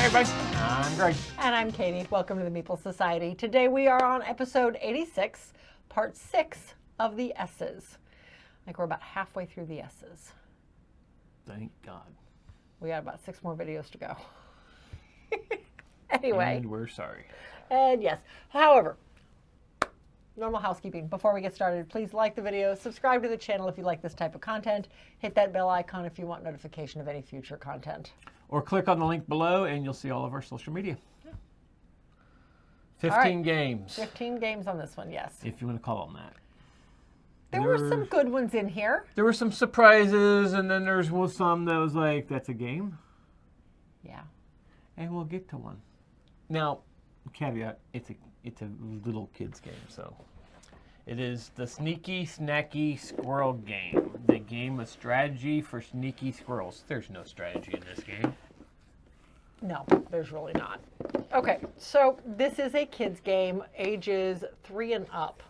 Hey everybody, I'm Greg. And I'm Katie. Welcome to the Meeple Society. Today we are on episode 86, part 6 of the S's. Like we're about halfway through the S's. Thank God. We got about 6 more videos to go. Anyway. And we're sorry. And yes. However, normal housekeeping. Before we get started, please like the video, subscribe to the channel if you like this type of content, hit that bell icon if you want notification of any future content. Or click on the link below and you'll see all of our social media. Yeah. 15 right. games. 15 games on this one, yes. If you want to call them that. There were some good ones in here. There were some surprises, and then there's some that was like, that's a game? Yeah. And we'll get to one. Now, caveat, it's a little kid's game, so. It is the Sneaky Snacky Squirrel game. The game of strategy for sneaky squirrels. There's no strategy in this game. No, there's really not. Okay, so this is a kid's game, ages 3 and up.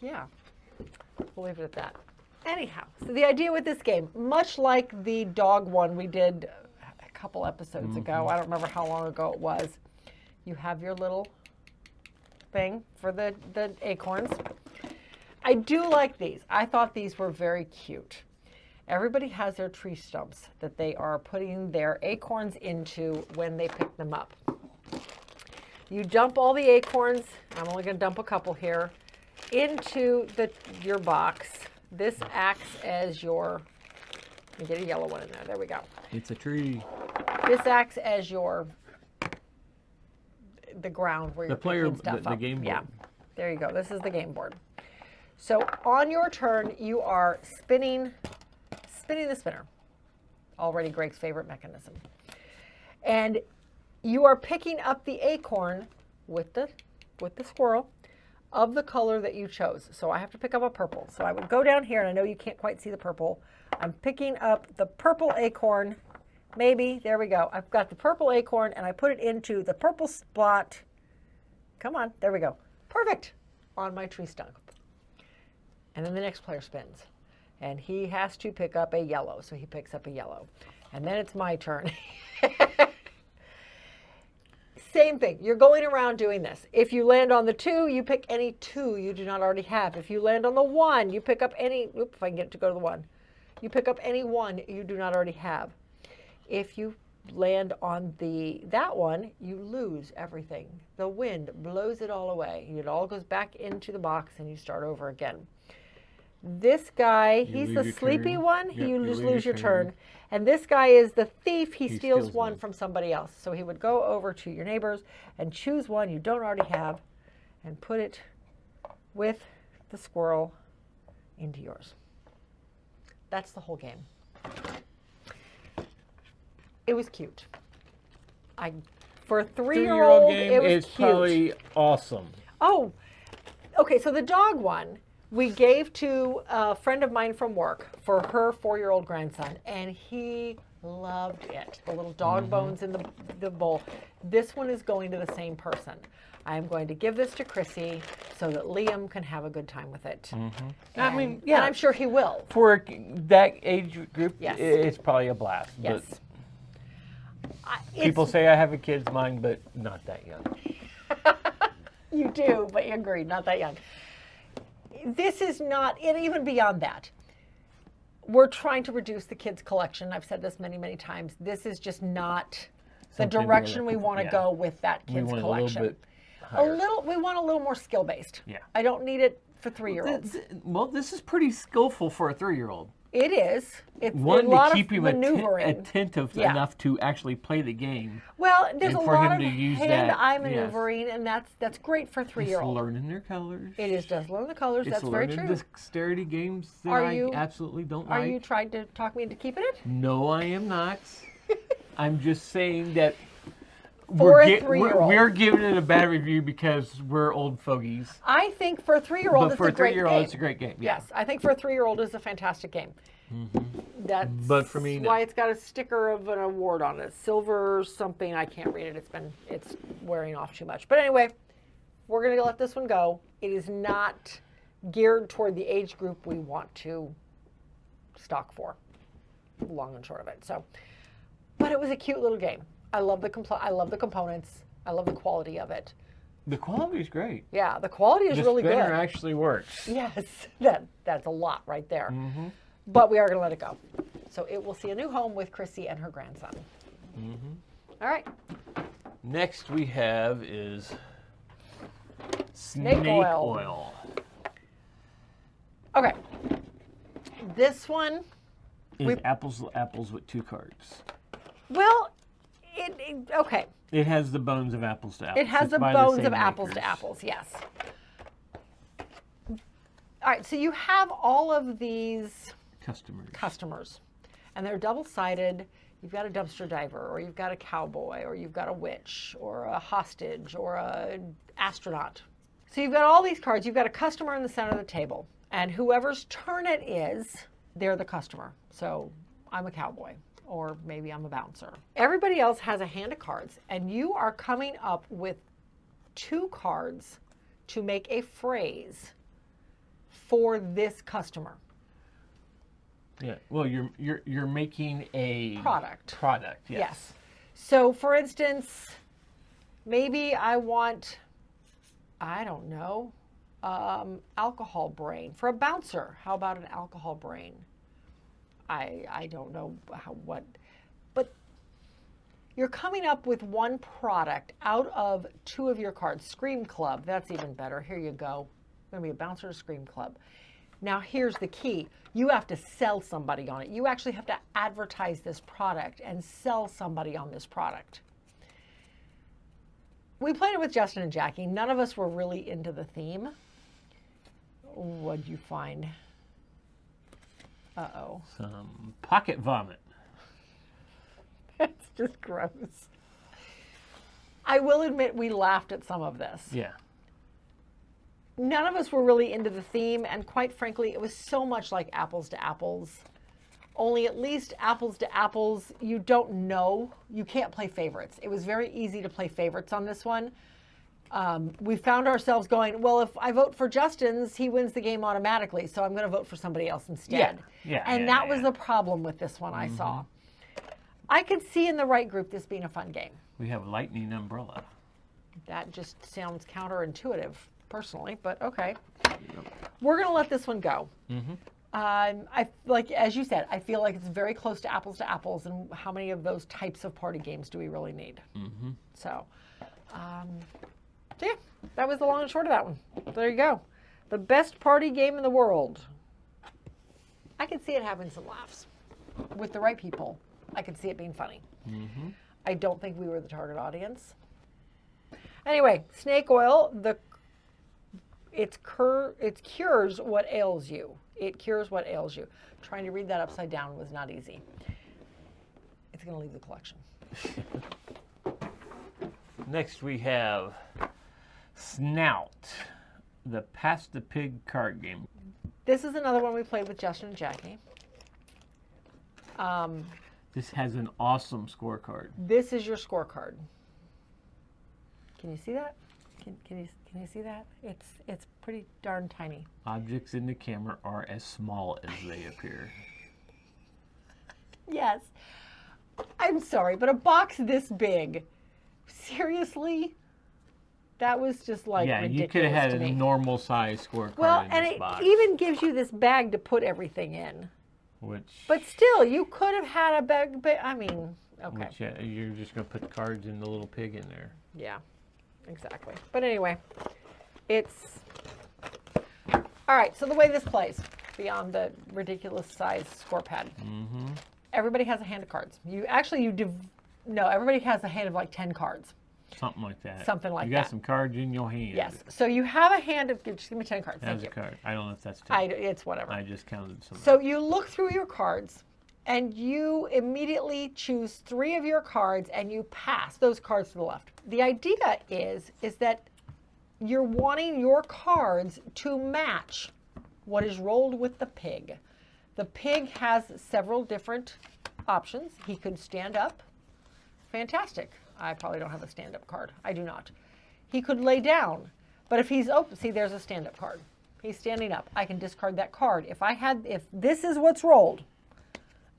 Yeah, we'll leave it at that. Anyhow, so the idea with this game, much like the dog one we did a couple episodes ago, I don't remember how long ago it was, you have your little thing for the acorns. I do like these. I thought these were very cute. Everybody has their tree stumps that they are putting their acorns into when they pick them up. You dump all the acorns, I'm only going to dump a couple here, into your box. This acts as your, let me get a yellow one in there we go. It's a tree. This acts as the ground where you're picking stuff up. The game board. Yeah, there you go. This is the game board. So on your turn, you are spinning the spinner. Already Greg's favorite mechanism. And you are picking up the acorn with the squirrel of the color that you chose. So I have to pick up a purple. So I would go down here, and I know you can't quite see the purple. I'm picking up the purple acorn. Maybe, there we go. I've got the purple acorn, and I put it into the purple spot. Come on, there we go. Perfect, on my tree stump. And then the next player spins. And he has to pick up a yellow, so he picks up a yellow. And then it's my turn. Same thing, you're going around doing this. If you land on the 2, you pick any 2 you do not already have. If you land on the 1, you pick up any, if I can get it to go to the 1. You pick up any 1 you do not already have. If you land on that one, you lose everything. The wind blows it all away. It all goes back into the box and you start over again. This guy, he's the sleepy one. Yep, you just lose your turn. And this guy is the thief. He steals one from somebody else. So he would go over to your neighbors and choose one you don't already have and put it with the squirrel into yours. That's the whole game. It was cute. For a 3-year-old game, it was it's cute. Probably awesome. Oh, okay. So the dog one we gave to a friend of mine from work for her 4-year-old grandson, and he loved it. The little dog bones in the bowl. This one is going to the same person. I am going to give this to Chrissy so that Liam can have a good time with it. I mean, yeah, and I'm sure he will. For that age group, yes, it's probably a blast. Yes. People say I have a kid's mind, but not that young. You do, but you agree, not that young. This is not, and even beyond that, we're trying to reduce the kids' collection. I've said this many, many times. This is just not the direction we want to go with that kids' collection. We want a little more skill-based. Yeah. I don't need it for 3-year-olds. Well, this is pretty skillful for a 3-year-old. It is. It's one a lot to keep of him maneuvering. attentive enough to actually play the game. Well, there's a lot of hand-eye maneuvering, and that's great for 3-year-olds. It's learning their colors. It does learn the colors. That's very true. It's dexterity games that I absolutely don't like. Are you trying to talk me into keeping it? No, I am not. I'm just saying that for a 3-year-old. We're giving it a bad review because we're old fogies. I think for a 3-year-old, it's a great game. It's a great game. Yeah. Yes, I think for a 3-year-old, it's a fantastic game. But for me, why it's got a sticker of an award on it, silver something. I can't read it. It's wearing off too much. But anyway, we're gonna let this one go. It is not geared toward the age group we want to stock for. Long and short of it. So But it was a cute little game. I love the components. I love the quality of it. The quality is great. Yeah, the quality is really good. The spinner actually works. Yes, that's a lot right there. Mm-hmm. But we are going to let it go. So it will see a new home with Chrissy and her grandson. Mm-hmm. All right. Next we have is Snake oil. oil. Okay. This one is apples to apples with 2 cards. Well, okay. It has the bones of apples to apples. It has it's the by bones same of apples makers. to apples, yes. All right, so you have all of these customers, and they're double-sided. You've got a dumpster diver, or you've got a cowboy, or you've got a witch, or a hostage, or an astronaut. So you've got all these cards. You've got a customer in the center of the table, and whoever's turn it is, they're the customer. So I'm a cowboy, or maybe I'm a bouncer. Everybody else has a hand of cards, and you are coming up with 2 cards to make a phrase for this customer. Yeah. Well, you're making a product. Yes. So, for instance, maybe I want, I don't know, alcohol brain for a bouncer. How about an alcohol brain? I don't know what, but you're coming up with one product out of 2 of your cards. Scream Club, that's even better. Here you go. Going to be a bouncer at a Scream Club. Now here's the key. You have to sell somebody on it. You actually have to advertise this product and sell somebody on this product. We played it with Justin and Jackie. None of us were really into the theme. What'd you find? Uh-oh. Some pocket vomit. That's just gross. I will admit we laughed at some of this. Yeah. None of us were really into the theme, and quite frankly, it was so much like Apples to Apples. Only at least Apples to Apples, you don't know. You can't play favorites. It was very easy to play favorites on this one. We found ourselves going, well, if I vote for Justin's, he wins the game automatically, so I'm going to vote for somebody else instead. And that was the problem with this one I saw. I could see in the right group this being a fun game. We have Lightning Umbrella. That just sounds counterintuitive, personally, but okay. We're going to let this one go. I like, as you said, I feel like it's very close to Apples, and how many of those types of party games do we really need? So yeah, that was the long and short of that one. There you go. The best party game in the world. I could see it having some laughs with the right people. I could see it being funny. I don't think we were the target audience. Anyway, snake oil, it cures what ails you. It cures what ails you. Trying to read that upside down was not easy. It's going to leave the collection. Next we have Snout, the Pass the Pig card game. This is another one we played with Justin and Jackie. This has an awesome scorecard. This is your scorecard. Can you see that? Can you see that? It's pretty darn tiny. Objects in the camera are as small as they appear. Yes. I'm sorry, but a box this big, seriously? That was just like ridiculous. You could have had to me. a normal size scorecard Well, in and this it box. even gives you this bag to put everything in. But still, you could have had a bag. I mean, okay. You're just going to put the cards in the little pig in there. Yeah, exactly. But anyway, it's all right. So the way this plays, beyond the ridiculous size score pad, everybody has a hand of cards. Everybody has a hand of like 10 cards. Something like that. Something like that. You got some cards in your hand. Yes. So you have a hand of, just give me 10 cards. That's a card. I don't know if that's 10. It's whatever. I just counted some. So you look through your cards, and you immediately choose 3 of your cards, and you pass those cards to the left. The idea is that you're wanting your cards to match what is rolled with the pig. The pig has several different options. He could stand up. Fantastic. I probably don't have a stand-up card. I do not. He could lay down, but if he's open, see, there's a stand-up card. He's standing up. I can discard that card. If this is what's rolled,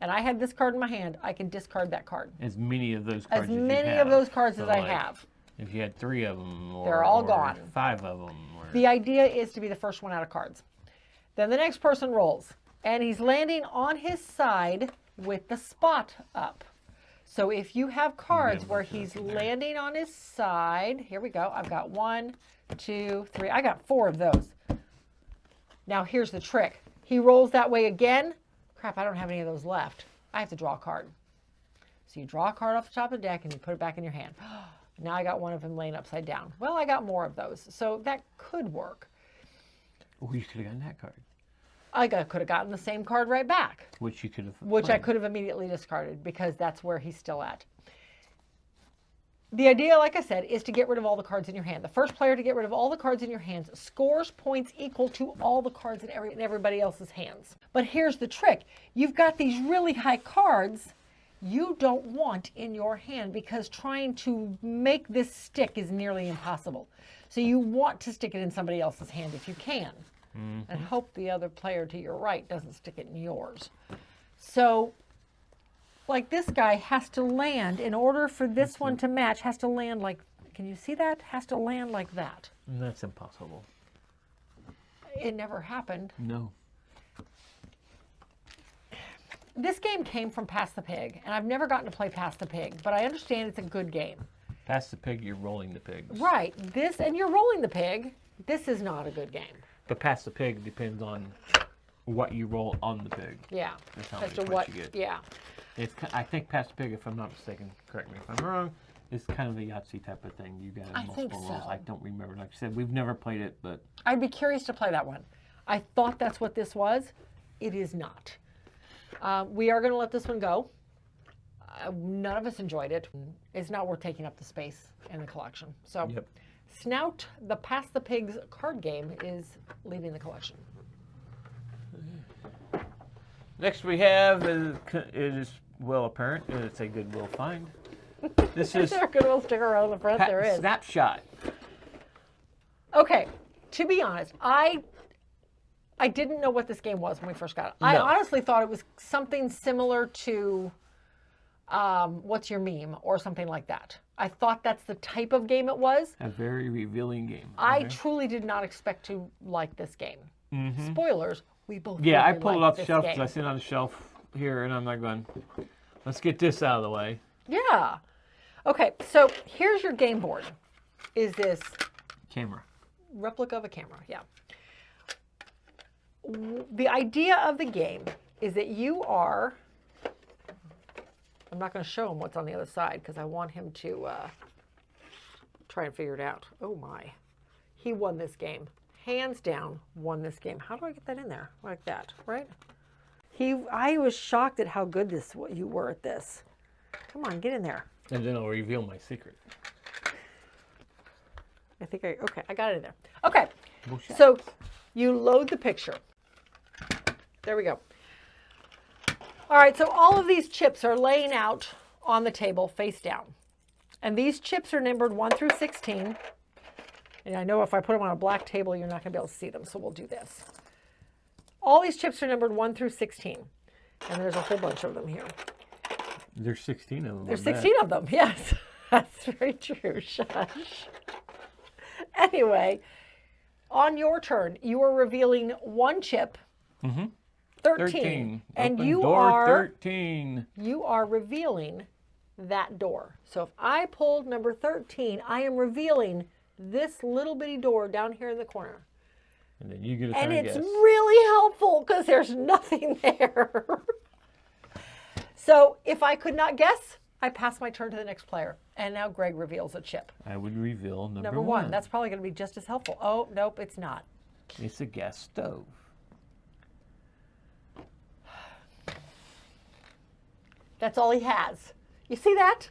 and I had this card in my hand, I can discard that card. As many of those cards As as you many have. of those cards So, as I like, have. If you had 3 of them, or, They're all or gone. 5 of them. Or... The idea is to be the first one out of cards. Then the next person rolls, and he's landing on his side with the spot up. So if you have cards where he's landing on his side, here we go. I've got 1, 2, 3. I got 4 of those. Now here's the trick. He rolls that way again. Crap, I don't have any of those left. I have to draw a card. So you draw a card off the top of the deck and you put it back in your hand. Now I got one of them laying upside down. Well, I got more of those, so that could work. Oh, you could have gotten that card. I could have gotten the same card right back. Which you could have. Which I could have immediately discarded because that's where he's still at. The idea, like I said, is to get rid of all the cards in your hand. The first player to get rid of all the cards in your hands scores points equal to all the cards in everybody else's hands. But here's the trick. You've got these really high cards you don't want in your hand because trying to make this stick is nearly impossible. So you want to stick it in somebody else's hand if you can. And hope the other player to your right doesn't stick it in yours. So, like this guy has to land, in order for this one to match, has to land like, can you see that? Has to land like that. That's impossible. It never happened. No. This game came from Pass the Pig, and I've never gotten to play Pass the Pig, but I understand it's a good game. Pass the pig, you're rolling the pigs. Right. This, and you're rolling the pig. This is not a good game. But pass the pig depends on what you roll on the pig. Yeah. That's how As many to points what, you get. yeah. It's, I think pass the pig, if I'm not mistaken, correct me if I'm wrong, it's kind of a Yahtzee type of thing. You got multiple rolls. I don't remember. Like I said, we've never played it, but I'd be curious to play that one. I thought that's what this was. It is not. We are going to let this one go. None of us enjoyed it. It's not worth taking up the space in the collection. So, yep. Snout, the Pass the Pigs card game, is leaving the collection. Next we have, it is well apparent, it's a Goodwill find. This is there a Goodwill sticker on the front? There is. Snapshot. Okay, to be honest, I didn't know what this game was when we first got it. I honestly thought it was something similar to What's Your Meme or something like that. I thought that's the type of game it was. A very revealing game. I truly did not expect to like this game. Spoilers, we both Yeah, really I pulled it liked off the this shelf game. because I sit on the shelf here and I'm like going, let's get this out of the way. Yeah. Okay, so here's your game board. Is this Camera. replica of a camera? Yeah. The idea of the game is that you are, I'm not going to show him what's on the other side because I want him to try and figure it out. Oh my. He won this game. Hands down, won this game. How do I get that in there? Like that, right? I was shocked at how good you were at this. Come on, get in there. And then I'll reveal my secret. Okay, I got it in there. Okay, Bullshit. so you load the picture. There we go. All right, so all of these chips are laying out on the table face down. And these chips are numbered 1 through 16. And I know if I put them on a black table, you're not going to be able to see them, so we'll do this. All these chips are numbered 1 through 16. And there's a whole bunch of them here. There's 16 of them. There's 16 of them, yes. That's very true, shush. Anyway, on your turn, you are revealing one chip, 13. And Open you door are 13. You are revealing that door. So if I pulled number 13, I am revealing this little bitty door down here in the corner. And then you get a And turn it's guess. really helpful because there's nothing there. So if I could not guess, I pass my turn to the next player. And now Greg reveals a chip. I would reveal number one. one. That's probably going to be just as helpful. Oh, nope, it's not. It's a gas stove. That's all he has. You see that?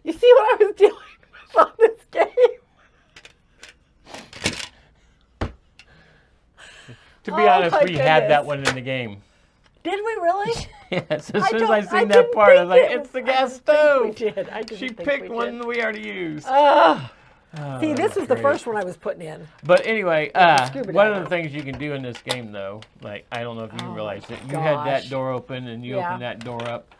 You see what I was dealing with on this game? To be honest, my we had that goodness. one in the game. Did we really? Yes, as soon as don't- I I seen that didn't part, I was like, think it's the I gas didn't think stove. we did. I didn't She think picked we one did. we already used. Ugh. See, this was the great. first one I was putting in. But anyway, scuba one of diver. the things you can do in this game, though, like, I don't know if you realized it, you gosh. had that door open and you open that door up.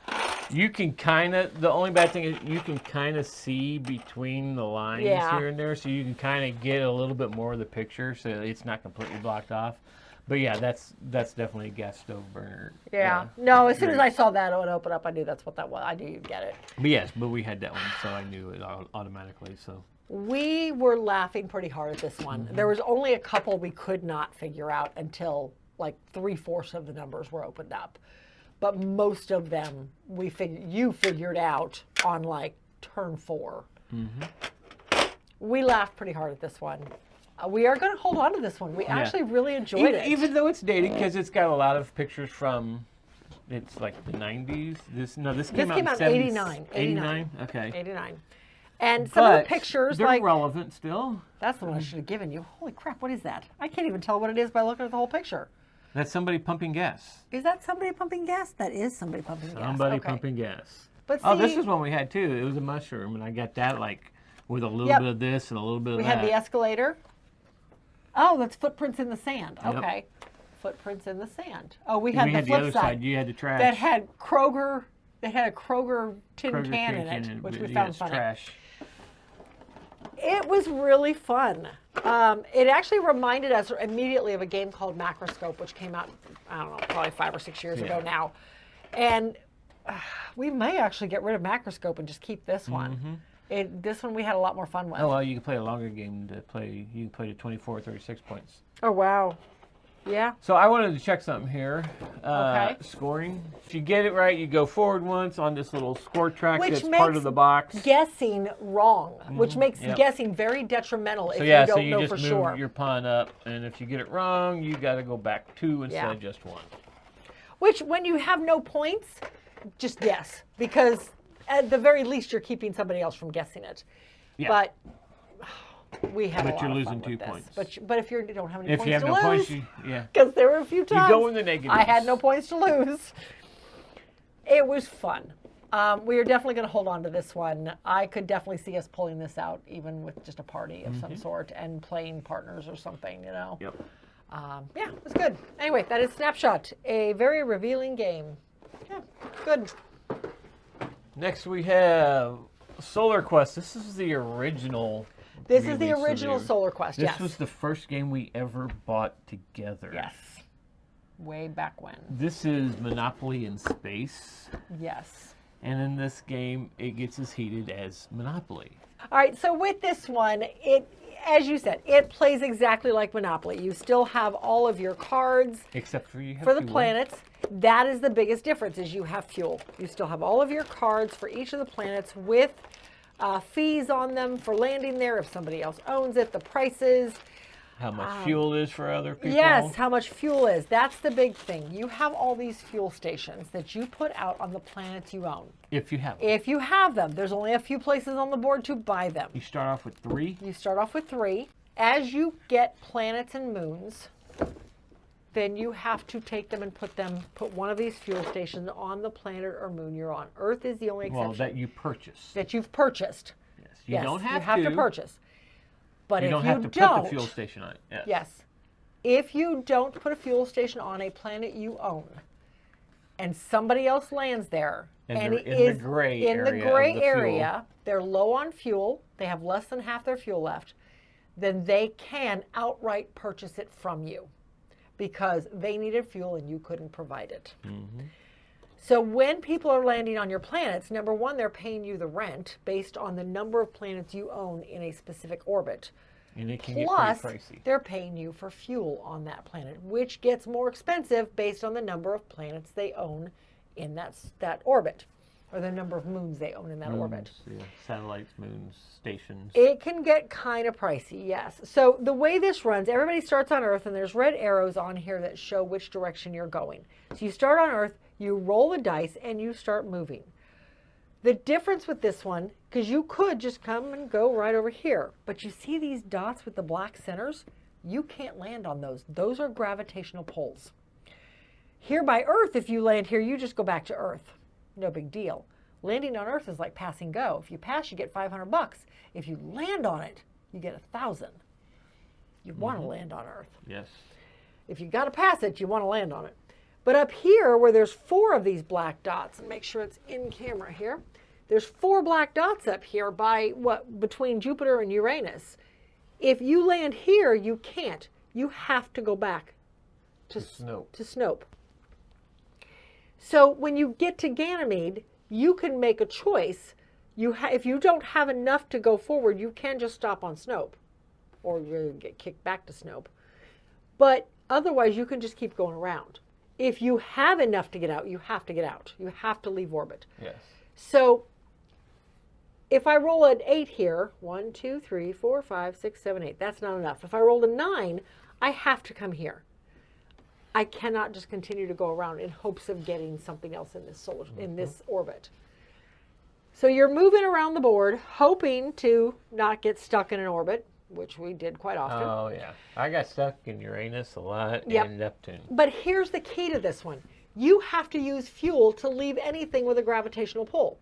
You can kind of, the only bad thing is you can kind of see between the lines here and there, so you can kind of get a little bit more of the picture, so it's not completely blocked off. But yeah, that's definitely a gas stove burner. Yeah. No, as soon as I saw that one open up, I knew that's what that was. I knew you'd get it. But yes, but we had that one, so I knew it automatically, so. We were laughing pretty hard at this one. There was only a couple we could not figure out until like 3/4 of the numbers were opened up. But most of them you figured out on like turn 4. We laughed pretty hard at this one. We are going to hold on to this one. We actually really enjoyed it. Even though it's dated, because it's got a lot of pictures from, it's like the 90s. This came out in 89. 89? Okay. 89. And some of the pictures, they're like, relevant still. that's the one I should have given you. Holy crap, what is that? I can't even tell what it is by looking at the whole picture. That's somebody pumping gas. Is that somebody pumping gas? That is somebody pumping gas. Somebody pumping gas. But Oh, this see- is one we had too. It was a mushroom, and I got that like with a little bit of this and a little bit of We that. had the escalator. Oh, that's footprints in the sand. Yep. Okay. Footprints in the sand. Oh, we had the the flip other side. You had the trash. That had Kroger. They had a Kroger tin Kroger can in it, which we found funny. Trash. It was really fun. It actually reminded us immediately of a game called Macroscope, which came out, I don't know, probably 5 or 6 years ago now. And we may actually get rid of Macroscope and just keep this one. This one we had a lot more fun with. Oh well, you can play a longer game to play. You can play to 24 or 36 points. Oh, wow. Yeah. So I wanted to check something here. Okay. Scoring. If you get it right, you go forward once on this little score track Which that's part of the box. Guessing wrong, which makes guessing very detrimental if you don't know just for move sure. your pawn up, and if you get it wrong, you got to go back 2 instead of just 1. Which, when you have no points, just guess, because at the very least you're keeping somebody else from guessing it. Yeah. But we had a lot you're of losing fun 2 with points. this. But if you don't have any If points you have to no lose, points, because there were a few times go in the negatives. I had no points to lose. It was fun. We are definitely going to hold on to this one. I could definitely see us pulling this out, even with just a party of some sort and playing partners or something, you know. Yep. Yeah, it was good. Anyway, that is Snapshot, a very revealing game. Yeah, good. Next we have Solarquest. This is the original. This is the release of original Solarquest, yes. This was the first game we ever bought together. Yes. Way back when. This is Monopoly in space. Yes. And in this game, it gets as heated as Monopoly. All right, so with this one, as you said, it plays exactly like Monopoly. You still have all of your cards. Except for you have for the fuel. planets. That is the biggest difference, is you have fuel. You still have all of your cards for each of the planets with fees on them for landing there if somebody else owns it, the prices. How much fuel is for other people. Yes, how much fuel is. That's the big thing. You have all these fuel stations that you put out on the planets you own. If you have them. If you have them, there's only a few places on the board to buy them. You start off with 3. You start off with 3. As you get planets and moons, then you have to take them and put one of these fuel stations on the planet or moon you're on. Earth is the only exception. Well, that you purchase. That you've purchased. Yes. You don't have you have to purchase. But you if don't you have to don't, put the fuel station on it. Yes. If you don't put a fuel station on a planet you own, and somebody else lands there, And and they're it in the is gray in the area gray of the area, they're low on fuel, they have less than half their fuel left, then they can outright purchase it from you because they needed fuel and you couldn't provide it. So when people are landing on your planets, number one, they're paying you the rent based on the number of planets you own in a specific orbit. And it can Plus, get pretty pricey. they're paying you for fuel on that planet, which gets more expensive based on the number of planets they own in that orbit, or the number of moons they own in that orbit. Yeah. Satellites, moons, stations. It can get kind of pricey, yes. So the way this runs, everybody starts on Earth, and there's red arrows on here that show which direction you're going. So you start on Earth, you roll the dice, and you start moving. The difference with this one, because you could just come and go right over here, but you see these dots with the black centers? You can't land on those. Those are gravitational pulls. Here by Earth, if you land here, you just go back to Earth. No big deal. Landing on Earth is like pass and go. If you pass, you get $500. If you land on it, you get 1,000. You want to land on Earth. Yes. If you got to pass it, you want to land on it. But up here, where there's 4 of these black dots, and make sure it's in camera here, there's 4 black dots up here between Jupiter and Uranus. If you land here, you can't. You have to go back to Snope. So when you get to Ganymede, you can make a choice. If you don't have enough to go forward, you can just stop on Snope, or you get kicked back to Snope. But otherwise, you can just keep going around. If you have enough to get out, you have to get out. You have to leave orbit. Yes. So if I roll an 8 here, 1, 2, 3, 4, 5, 6, 7, 8, that's not enough. If I rolled a 9, I have to come here. I cannot just continue to go around in hopes of getting something else in this in this orbit. So you're moving around the board, hoping to not get stuck in an orbit, which we did quite often. Oh, yeah. I got stuck in Uranus a lot and Neptune. But here's the key to this one. You have to use fuel to leave anything with a gravitational pull.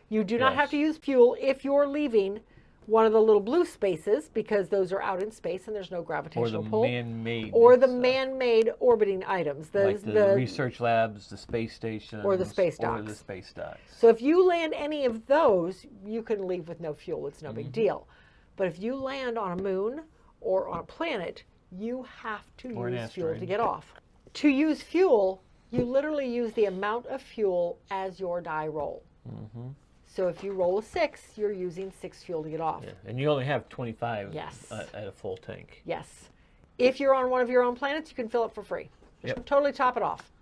You do not have to use fuel if you're leaving one of the little blue spaces, because those are out in space and there's no gravitational pull. Or the man-made orbiting items. Like the research labs, the space stations. Or the space docks. Or the space docks. So if you land any of those, you can leave with no fuel. It's no big deal. But if you land on a moon or on a planet, you have to use fuel to get off. To use fuel, you literally use the amount of fuel as your die roll. So if you roll a 6, you're using 6 fuel to get off. Yeah. And you only have 25 Yes. At a full tank. Yes. If you're on one of your own planets, you can fill it for free. Yep. Totally top it off.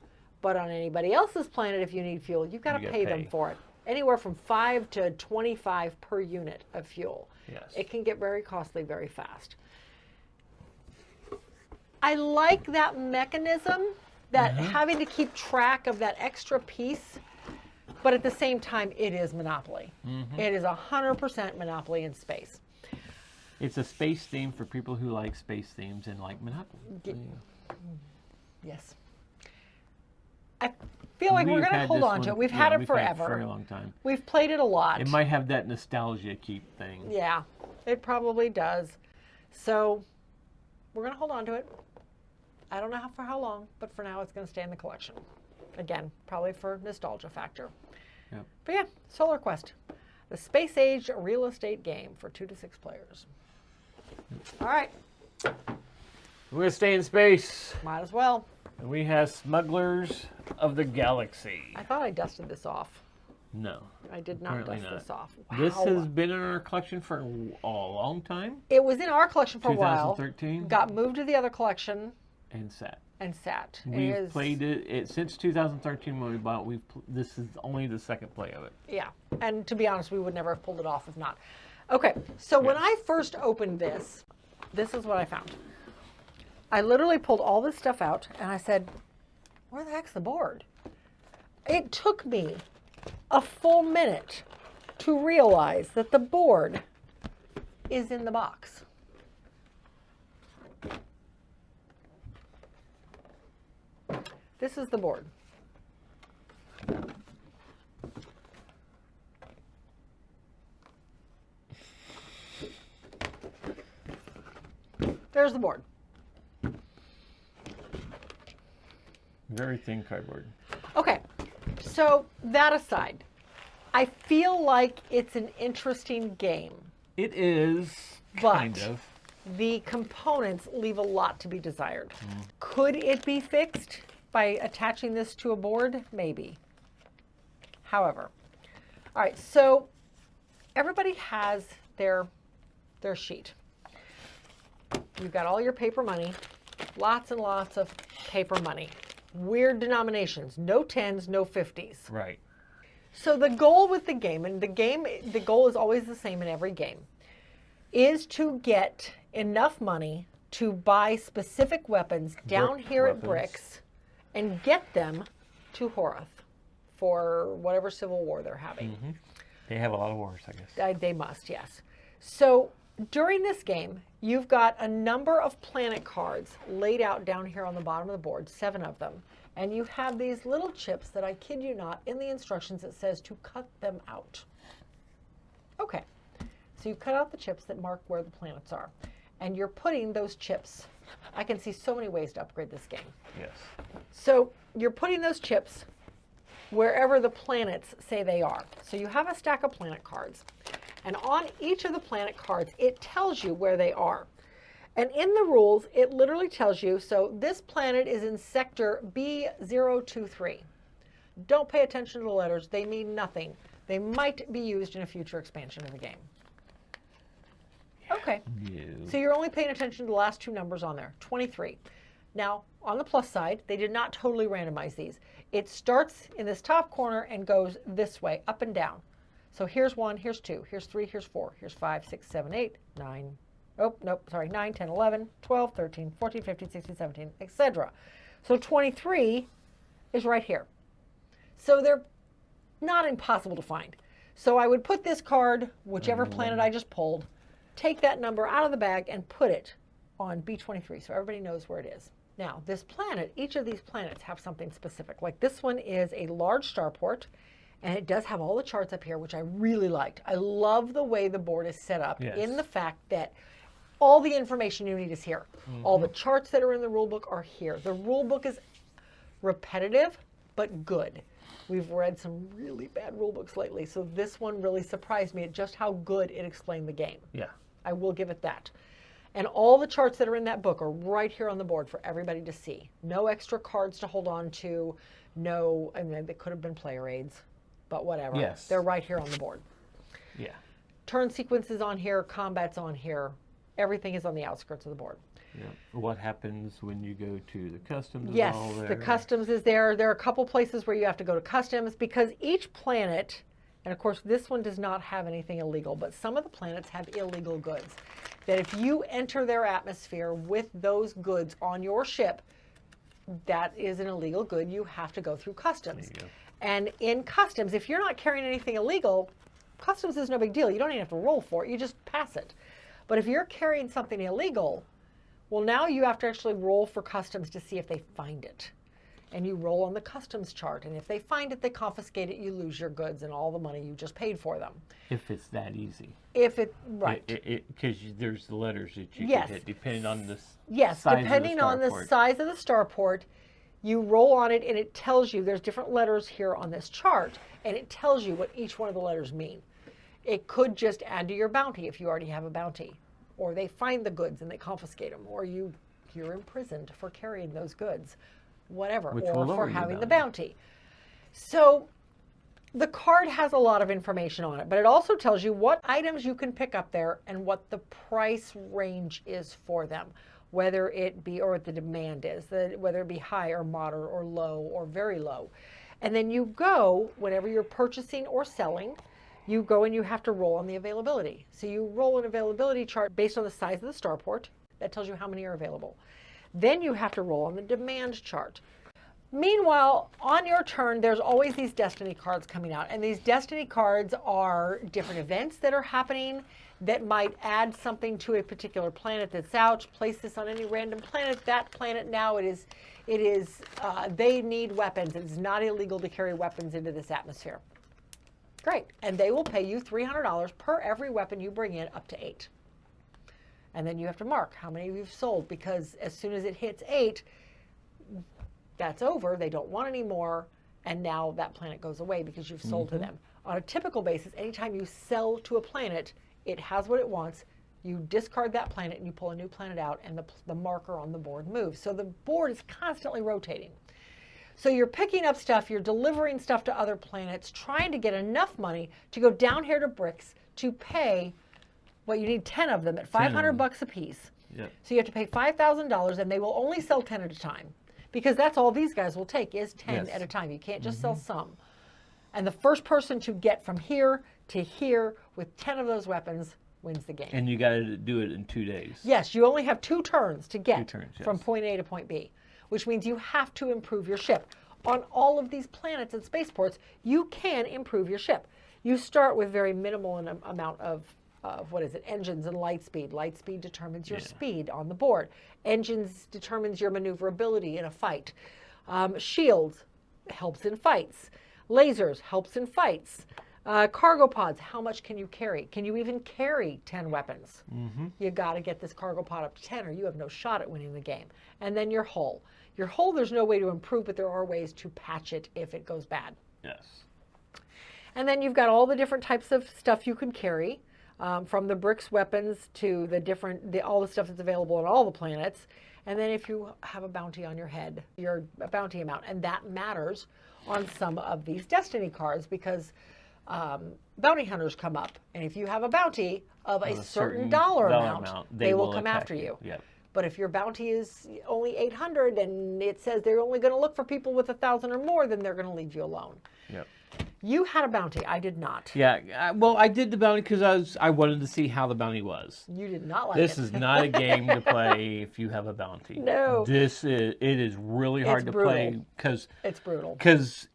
But on anybody else's planet, if you need fuel, you've got to pay them for it. Anywhere from 5 to 25 per unit of fuel. Yes. It can get very costly very fast. I like that mechanism, that having to keep track of that extra piece, but at the same time, it is Monopoly. It is 100% Monopoly in space. It's a space theme for people who like space themes and like Monopoly. Yes. I feel like we're going to hold on to it. We've had it forever. Had it for a very long time. We've played it a lot. It might have that nostalgia keep thing. Yeah, it probably does. So we're going to hold on to it. I don't know for how long, but for now it's going to stay in the collection. Again, probably for nostalgia factor. Yep. But yeah, Solarquest, the space age real estate game for 2 to 6 players. All right. We're going to stay in space. Might as well. And we have Smugglers of the Galaxy. I thought I dusted this off. No. I did not dust this off. Wow. This has been in our collection for a long time. It was in our collection for a while. 2013. Got moved to the other collection. And sat. We've played it since 2013 when we bought it. This is only the second play of it. Yeah. And to be honest, we would never have pulled it off if not. Okay. So when I first opened this is what I found. I literally pulled all this stuff out and I said, where the heck's the board? It took me a full minute to realize that the board is in the box. This is the board. There's the board. Very thin cardboard. Okay, so that aside, I feel like it's an interesting game. It is, kind of. The components leave a lot to be desired. Could it be fixed by attaching this to a board? Maybe. However, all right, so everybody has their sheet. You've got all your paper money, lots and lots of paper money. Weird denominations, no 10s, no 50s. Right. So the goal with the game, and the goal is always the same in every game, is to get enough money to buy specific weapons down here at Bricks and get them to Horath for whatever civil war they're having. They have a lot of wars, I guess. They must, yes. So during this game, you've got a number of planet cards laid out down here on the bottom of the board, 7 of them. And you have these little chips that, I kid you not, in the instructions it says to cut them out. Okay, So you cut out the chips that mark where the planets are. And you're putting those chips, I can see so many ways to upgrade this game. Yes. So you're putting those chips wherever the planets say they are. So you have a stack of planet cards. And on each of the planet cards, it tells you where they are. And in the rules, it literally tells you, so this planet is in sector B023. Don't pay attention to the letters. They mean nothing. They might be used in a future expansion of the game. Okay. No. So you're only paying attention to the last two numbers on there, 23. Now, on the plus side, they did not totally randomize these. It starts in this top corner and goes this way, up and down. So here's 1, here's 2, here's 3, here's 4, here's 5, 6, 7, 8, 9. Oh, nope, sorry, 9, 10, 11, 12, 13, 14, 15, 16, 17, etc. So 23 is right here. So they're not impossible to find. So I would put this card, whichever planet I just pulled, take that number out of the bag and put it on B23 so everybody knows where it is. Now, this planet, each of these planets have something specific. Like this one is a large starport, and it does have all the charts up here, which I really liked. I love the way the board is set up in the fact that all the information you need is here. All the charts that are in the rule book are here. The rule book is repetitive, but good. We've read some really bad rule books lately, so this one really surprised me at just how good it explained the game. Yeah. I will give it that. And all the charts that are in that book are right here on the board for everybody to see. No extra cards to hold on to. No, I mean, they could have been player aids, but whatever. Yes. They're right here on the board. Yeah. Turn sequences on here, combat's on here. Everything is on the outskirts of the board. Yeah. What happens when you go to the customs? Yes, and all there? the customs is there. There are a couple places where you have to go to customs because each planet, and of course this one does not have anything illegal, but some of the planets have illegal goods. That if you enter their atmosphere with those goods on your ship, that is an illegal good. You have to go through customs. There you go. And in customs, if you're not carrying anything illegal, customs is no big deal. You don't even have to roll for it. You just pass it. But if you're carrying something illegal, well, now you have to actually roll for customs to see if they find it. And you roll on the customs chart. And if they find it, they confiscate it. You lose your goods and all the money you just paid for them. If it's that easy. If it, right. Because there's the letters that you Yes. can hit depending on the Yes, size depending of the on the starport. size of the starport, you roll on it and it tells you, there's different letters here on this chart, and it tells you what each one of the letters mean. It could just add to your bounty if you already have a bounty. Or they find the goods and they confiscate them. Or you're imprisoned for carrying those goods. Whatever. Which or will for lower your having the bounty. bounty. So the card has a lot of information on it, but it also tells you what items you can pick up there and what the price range is for them. Whether it be, or what the demand is, whether it be high or moderate or low or very low. And then you go, whenever you're purchasing or selling, you go and you have to roll on the availability. So you roll an availability chart based on the size of the starport. That tells you how many are available. Then you have to roll on the demand chart. Meanwhile, on your turn, there's always these destiny cards coming out. And these destiny cards are different events that are happening that might add something to a particular planet that's out. Place this on any random planet. That planet now, they need weapons. It's not illegal to carry weapons into this atmosphere. Great. And they will pay you $300 per every weapon you bring in, up to 8. And then you have to mark how many you've sold, because as soon as it hits 8, that's over. They don't want any more. And now that planet goes away because you've sold to them. On a typical basis, anytime you sell to a planet, it has what it wants. You discard that planet and you pull a new planet out, and the marker on the board moves. So the board is constantly rotating. So you're picking up stuff, you're delivering stuff to other planets, trying to get enough money to go down here to bricks to pay, well, you need 10 of them at 500 bucks a piece. Yep. So you have to pay $5,000, and they will only sell 10 at a time, because that's all these guys will take is 10 at a time. You can't just sell some. And the first person to get from here to here with 10 of those weapons wins the game. And you got to do it in 2 days. Yes, you only have 2 turns to get 2 turns, yes. from point A to point B, which means you have to improve your ship. On all of these planets and spaceports, you can improve your ship. You start with very minimal amount of engines and light speed. Light speed determines your speed on the board. Engines determines your maneuverability in a fight. Shields helps in fights. Lasers helps in fights. Cargo pods, how much can you carry? Can you even carry 10 weapons? Mm-hmm. You got to get this cargo pod up to 10 or you have no shot at winning the game. And then your hull. Your hull, there's no way to improve, but there are ways to patch it if it goes bad. Yes. And then you've got all the different types of stuff you can carry, from the bricks weapons to all the stuff that's available on all the planets. And then if you have a bounty on your head, your bounty amount. And that matters on some of these Destiny cards because bounty hunters come up. And if you have a bounty of a certain dollar amount, they will come after you. Yep. But if your bounty is only 800 and it says they're only going to look for people with 1,000 or more, then they're going to leave you alone. Yep. You had a bounty. I did not. Yeah. Well, I did the bounty because I wanted to see how the bounty was. You did not like This it. is not a game to play if you have a bounty. No. It is really hard to play because it's brutal. Because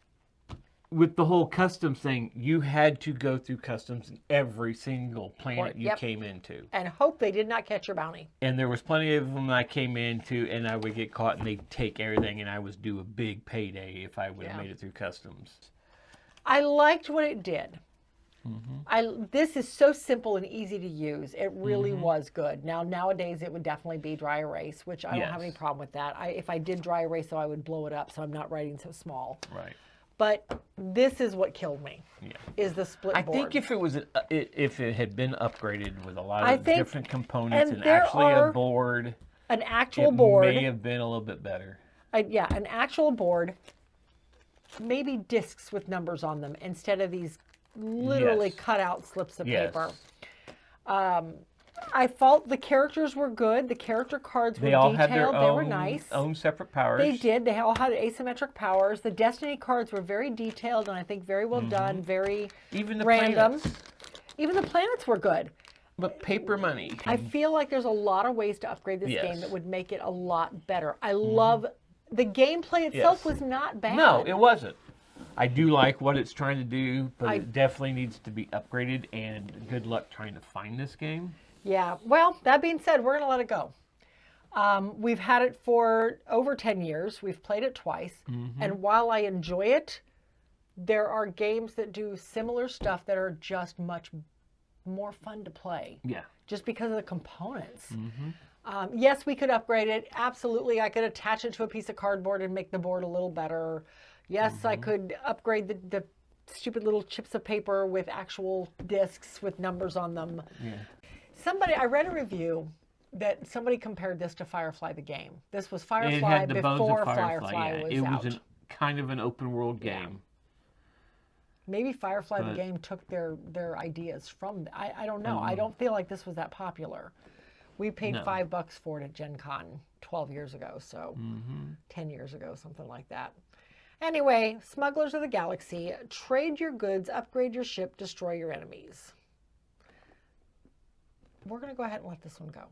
with the whole customs thing, you had to go through customs in every single planet you came into. And hope they did not catch your bounty. And there was plenty of them I came into, and I would get caught, and they'd take everything, and I was due a big payday if I would have made it through customs. I liked what it did. This is so simple and easy to use. It really was good. Now, nowadays, it would definitely be dry erase, which I don't have any problem with that. If I did dry erase, though, I would blow it up, so I'm not writing so small. Right. But this is what killed me. Is the split board. I think if it was if it had been upgraded with a lot of different components and actually a board, an actual board, may have been a little bit better. Yeah, an actual board, maybe discs with numbers on them instead of these literally cut out slips of paper. I felt the characters were good. The character cards were detailed. Had their they were nice. Own separate powers. They did. They all had asymmetric powers. The Destiny cards were very detailed and I think very well done. Very even the random. Planets. Even the planets were good. But paper money. I feel like there's a lot of ways to upgrade this game that would make it a lot better. I love the gameplay itself was not bad. No, it wasn't. I do like what it's trying to do, but it definitely needs to be upgraded, and good luck trying to find this game. Yeah, well, that being said, we're going to let it go. We've had it for over 10 years. We've played it twice. And while I enjoy it, there are games that do similar stuff that are just much more fun to play. Yeah. Just because of the components. Yes, we could upgrade it. Absolutely, I could attach it to a piece of cardboard and make the board a little better. Yes, I could upgrade the stupid little chips of paper with actual discs with numbers on them. Yeah. I read a review that somebody compared this to Firefly the game. This was It Firefly had the bones before of Firefly was it out. was kind of an open world game. Maybe Firefly the game took their ideas from. I don't know. I don't feel like this was that popular. We paid $5 for it at Gen Con 12 years ago, so 10 years ago, something like that. Anyway, Smugglers of the Galaxy, trade your goods, upgrade your ship, destroy your enemies. We're going to go ahead and let this one go.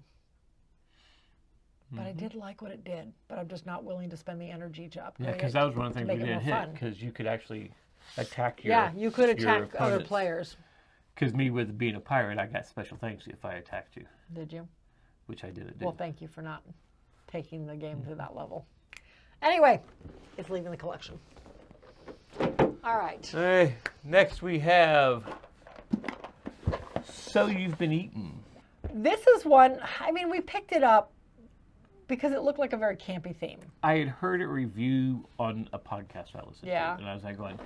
But I did like what it did, but I'm just not willing to spend the energy to upgrade it. Yeah, because that was one of the things we didn't hit, because you could actually attack your you could attack other players. Because me with being a pirate, I got special thanks if I attacked you. Did you? Which I didn't do. Well, thank you for not taking the game to that level. Anyway, it's leaving the collection. All right. Hey, next we have So You've Been Eaten. This is one, I mean, we picked it up because it looked like a very campy theme. I had heard a review on a podcast I listened to, and I was like going,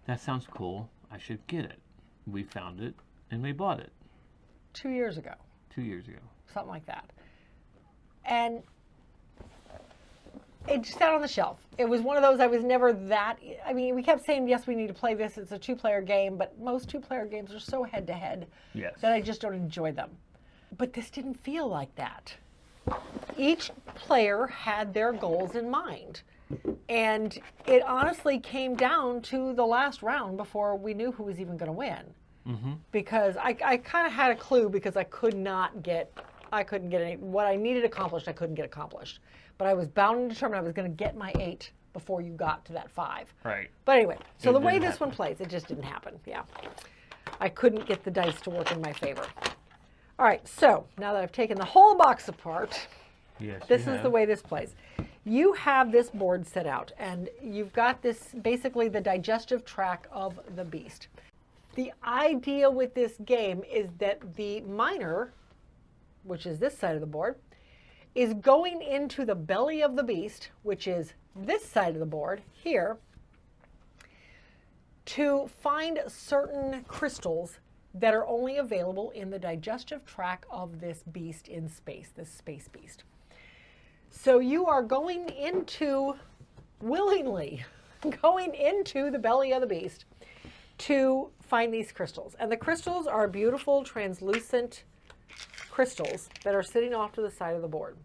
that sounds cool. I should get it. We found it, and we bought it. 2 years ago. 2 years ago. Something like that. And it just sat on the shelf. It was one of those I was never that... I mean, we kept saying, yes, we need to play this. It's a two-player game, but most two-player games are so head-to-head that I just don't enjoy them. But this didn't feel like that. Each player had their goals in mind. And it honestly came down to the last round before we knew who was even going to win. Because I kind of had a clue because I couldn't get any, what I needed accomplished, I couldn't get accomplished. But I was bound and determined I was going to get my 8 before you got to that 5. Right. But anyway, so the way this one plays, it just didn't happen. Yeah. I couldn't get the dice to work in my favor. All right, so now that I've taken the whole box apart, this is the way this plays. You have this board set out, and you've got this, basically the digestive tract of the beast. The idea with this game is that the miner, which is this side of the board, is going into the belly of the beast, which is this side of the board here, to find certain crystals that are only available in the digestive tract of this beast in space, this space beast. So you are going into, willingly, going into the belly of the beast to find these crystals. And the crystals are beautiful, translucent crystals that are sitting off to the side of the board.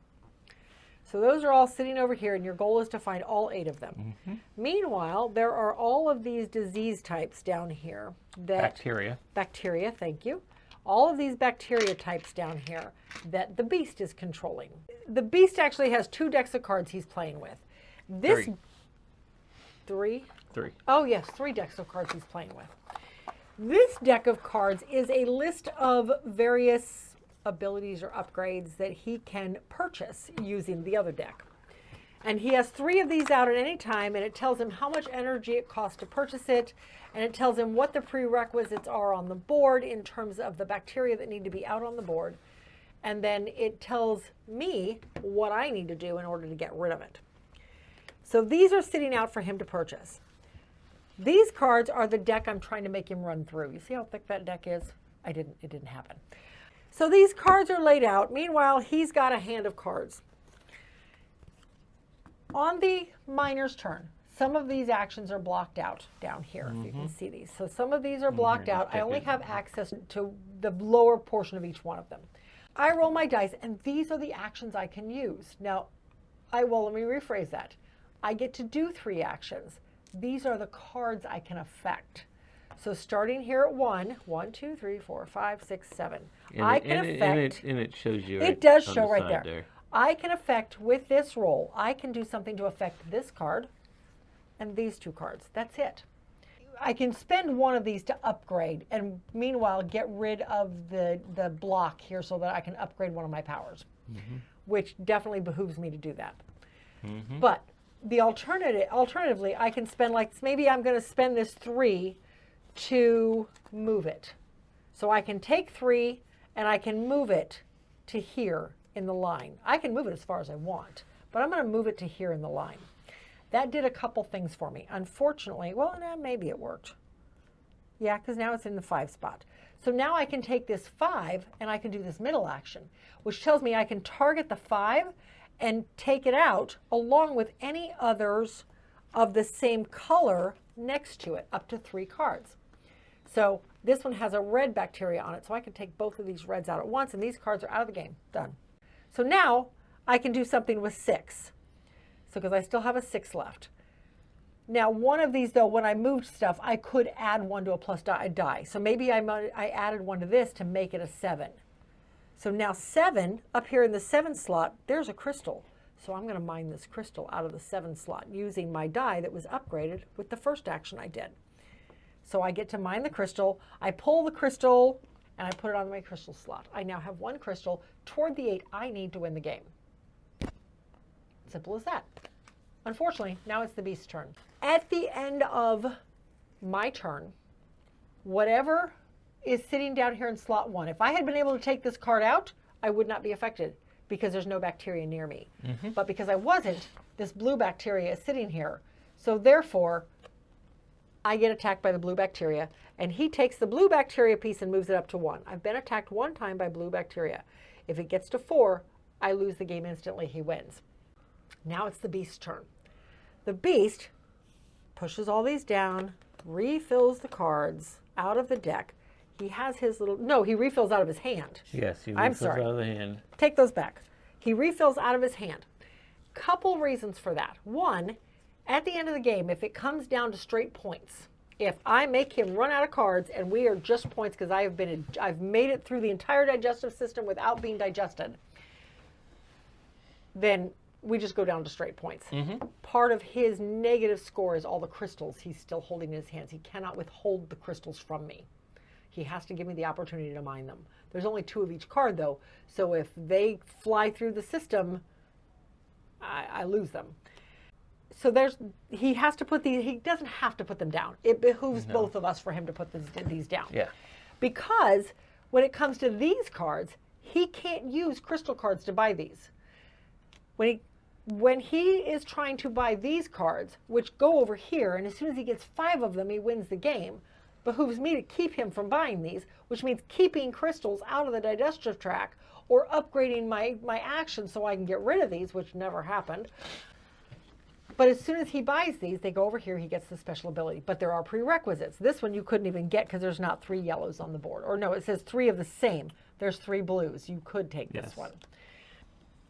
So those are all sitting over here, and your goal is to find all 8 of them. Meanwhile, there are all of these disease types down here. Bacteria. Bacteria, thank you. All of these bacteria types down here that the beast is controlling. The beast actually has 2 decks of cards he's playing with. This 3? 3. Oh yes, 3 decks of cards he's playing with. This deck of cards is a list of various abilities or upgrades that he can purchase using the other deck. And he has 3 of these out at any time, and it tells him how much energy it costs to purchase it, and it tells him what the prerequisites are on the board in terms of the bacteria that need to be out on the board. And then it tells me what I need to do in order to get rid of it. So these are sitting out for him to purchase. These cards are the deck I'm trying to make him run through. You see how thick that deck is? It didn't happen. So these cards are laid out. Meanwhile, he's got a hand of cards. On the miner's turn, some of these actions are blocked out down here, if you can see these. So some of these are blocked out. I only have access to the lower portion of each one of them. I roll my dice, and these are the actions I can use. Now, let me rephrase that. I get to do 3 actions. These are the cards I can affect. So starting here at 1, 1, 2, 3, 4, 5, 6, 7. I can affect. And it shows you. It does show right there. I can affect with this roll. I can do something to affect this card and these 2 cards. That's it. I can spend one of these to upgrade, and meanwhile get rid of the block here so that I can upgrade one of my powers, which definitely behooves me to do that. But the alternatively, I can spend, like, maybe I'm going to spend this 3 to move it. So I can take 3 and I can move it to here in the line. I can move it as far as I want, but I'm going to move it to here in the line. That did a couple things for me. Unfortunately, well, no, maybe it worked. Yeah, because now it's in the 5 spot. So now I can take this 5 and I can do this middle action, which tells me I can target the 5 and take it out along with any others of the same color next to it, up to 3 cards. So this one has a red bacteria on it, so I can take both of these reds out at once, and these cards are out of the game. Done. So now I can do something with 6. So because I still have a 6 left. Now one of these, though, when I moved stuff, I could add 1 to a plus die. So maybe I added 1 to this to make it a 7. So now 7, up here in the 7 slot, there's a crystal. So I'm going to mine this crystal out of the 7 slot using my die that was upgraded with the first action I did. So I get to mine the crystal, I pull the crystal, and I put it on my crystal slot. I now have 1 crystal toward the 8 I need to win the game. Simple as that. Unfortunately, now it's the beast's turn. At the end of my turn, whatever is sitting down here in slot 1, if I had been able to take this card out, I would not be affected because there's no bacteria near me. But because I wasn't, this blue bacteria is sitting here. So therefore, I get attacked by the blue bacteria, and he takes the blue bacteria piece and moves it up to 1. I've been attacked 1 time by blue bacteria. If it gets to 4, I lose the game instantly. He wins. Now it's the beast's turn. The beast pushes all these down, refills the cards out of the deck. He has his little, no, he refills out of his hand. Yes, he refills out of the hand. Take those back. He refills out of his hand. Couple reasons for that. 1, at the end of the game, if it comes down to straight points, if I make him run out of cards and we are just points because I've made it through the entire digestive system without being digested, then we just go down to straight points. Part of his negative score is all the crystals he's still holding in his hands. He cannot withhold the crystals from me. He has to give me the opportunity to mine them. There's only 2 of each card, though, so if they fly through the system, I lose them. So he has to put these, he doesn't have to put them down. It behooves both of us for him to put these down. Yeah. Because when it comes to these cards, he can't use crystal cards to buy these. When he is trying to buy these cards, which go over here, and as soon as he gets 5 of them, he wins the game, behooves me to keep him from buying these, which means keeping crystals out of the digestive tract or upgrading my action so I can get rid of these, which never happened. But as soon as he buys these, they go over here, he gets the special ability. But there are prerequisites. This one you couldn't even get because there's not 3 yellows on the board. Or no, it says 3 of the same. There's 3 blues. You could take this one.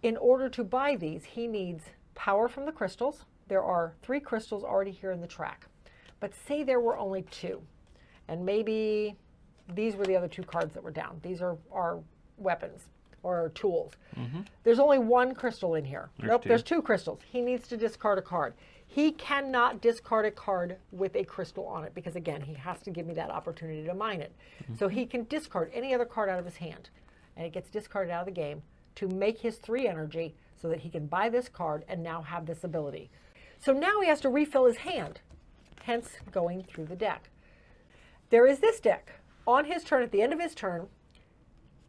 In order to buy these, he needs power from the crystals. There are 3 crystals already here in the track. But say there were only 2. And maybe these were the other 2 cards that were down. These are our weapons or tools. There's only 1 crystal in here. There's 2 crystals. He needs to discard a card. He cannot discard a card with a crystal on it because, again, he has to give me that opportunity to mine it. So he can discard any other card out of his hand, and it gets discarded out of the game to make his 3 energy so that he can buy this card and now have this ability. So now he has to refill his hand, hence going through the deck. There is this deck. On his turn, at the end of his turn,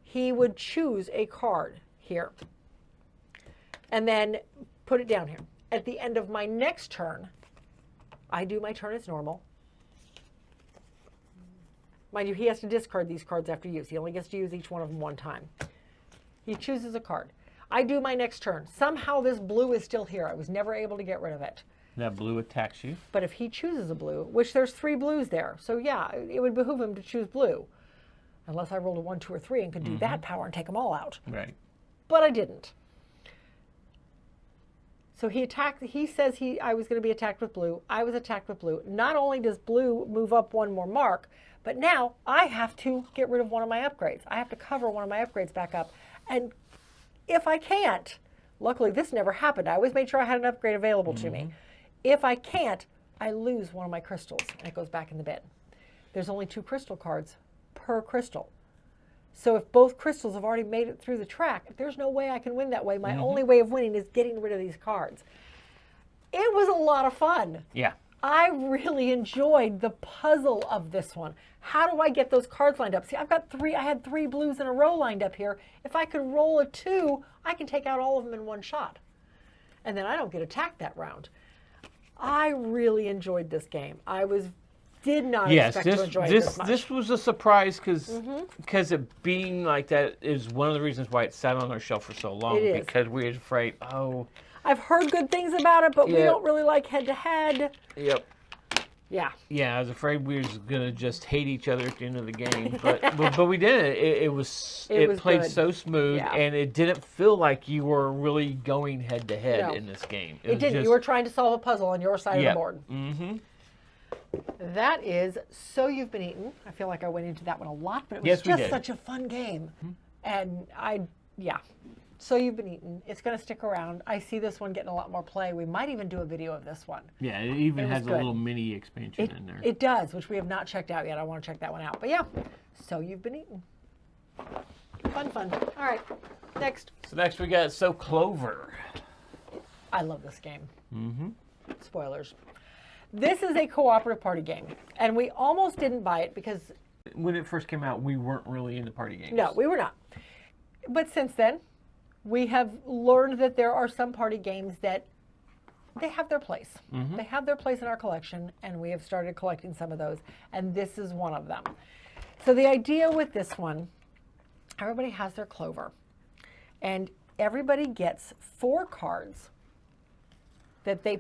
he would choose a card here and then put it down here. At the end of my next turn, I do my turn as normal. Mind you, he has to discard these cards after use. He only gets to use each one of them 1 time. He chooses a card. I do my next turn. Somehow this blue is still here. I was never able to get rid of it. That blue attacks you. But if he chooses a blue, which there's 3 blues there, so yeah, it would behoove him to choose blue. Unless I rolled a 1, 2, or 3 and could do that power and take them all out. Right. But I didn't. So he attacked, he says I was going to be attacked with blue. I was attacked with blue. Not only does blue move up 1 more mark, but now I have to get rid of one of my upgrades. I have to cover one of my upgrades back up. And if I can't, luckily this never happened. I always made sure I had an upgrade available to me. If I can't, I lose one of my crystals and it goes back in the bin. There's only 2 crystal cards per crystal. So if both crystals have already made it through the track, there's no way I can win that way. My only way of winning is getting rid of these cards. It was a lot of fun. Yeah. I really enjoyed the puzzle of this one. How do I get those cards lined up? See, I had 3 blues in a row lined up here. If I could roll a 2, I can take out all of them in 1 shot. And then I don't get attacked that round. I really enjoyed this game. Did not expect to enjoy it this much. This was a surprise because it being like that is one of the reasons why it sat on our shelf for so long. It is. Because we were afraid, I've heard good things about it, but we don't really like head-to-head. Yep. Yeah. Yeah, I was afraid we were going to just hate each other at the end of the game. But we didn't. It played good. so smooth, and it didn't feel like you were really going head-to-head in this game. It didn't. You were trying to solve a puzzle on your side of the board. That is So You've Been Eaten. I feel like I went into that one a lot, but it was just such a fun game. And So You've Been Eaten. It's going to stick around. I see this one getting a lot more play. We might even do a video of this one. Yeah, it even has a little mini expansion in there. It does, which we have not checked out yet. I want to check that one out. But yeah, So You've Been Eaten. Fun. All right, next. So next we got So Clover. I love this game. Spoilers. This is a cooperative party game, and we almost didn't buy it because... When it first came out, we weren't really into party games. No, we were not. But since then, we have learned that there are some party games that they have their place. They have their place in our collection, and we have started collecting some of those, and this is one of them. So the idea with this one, everybody has their Clover, and everybody gets 4 cards that they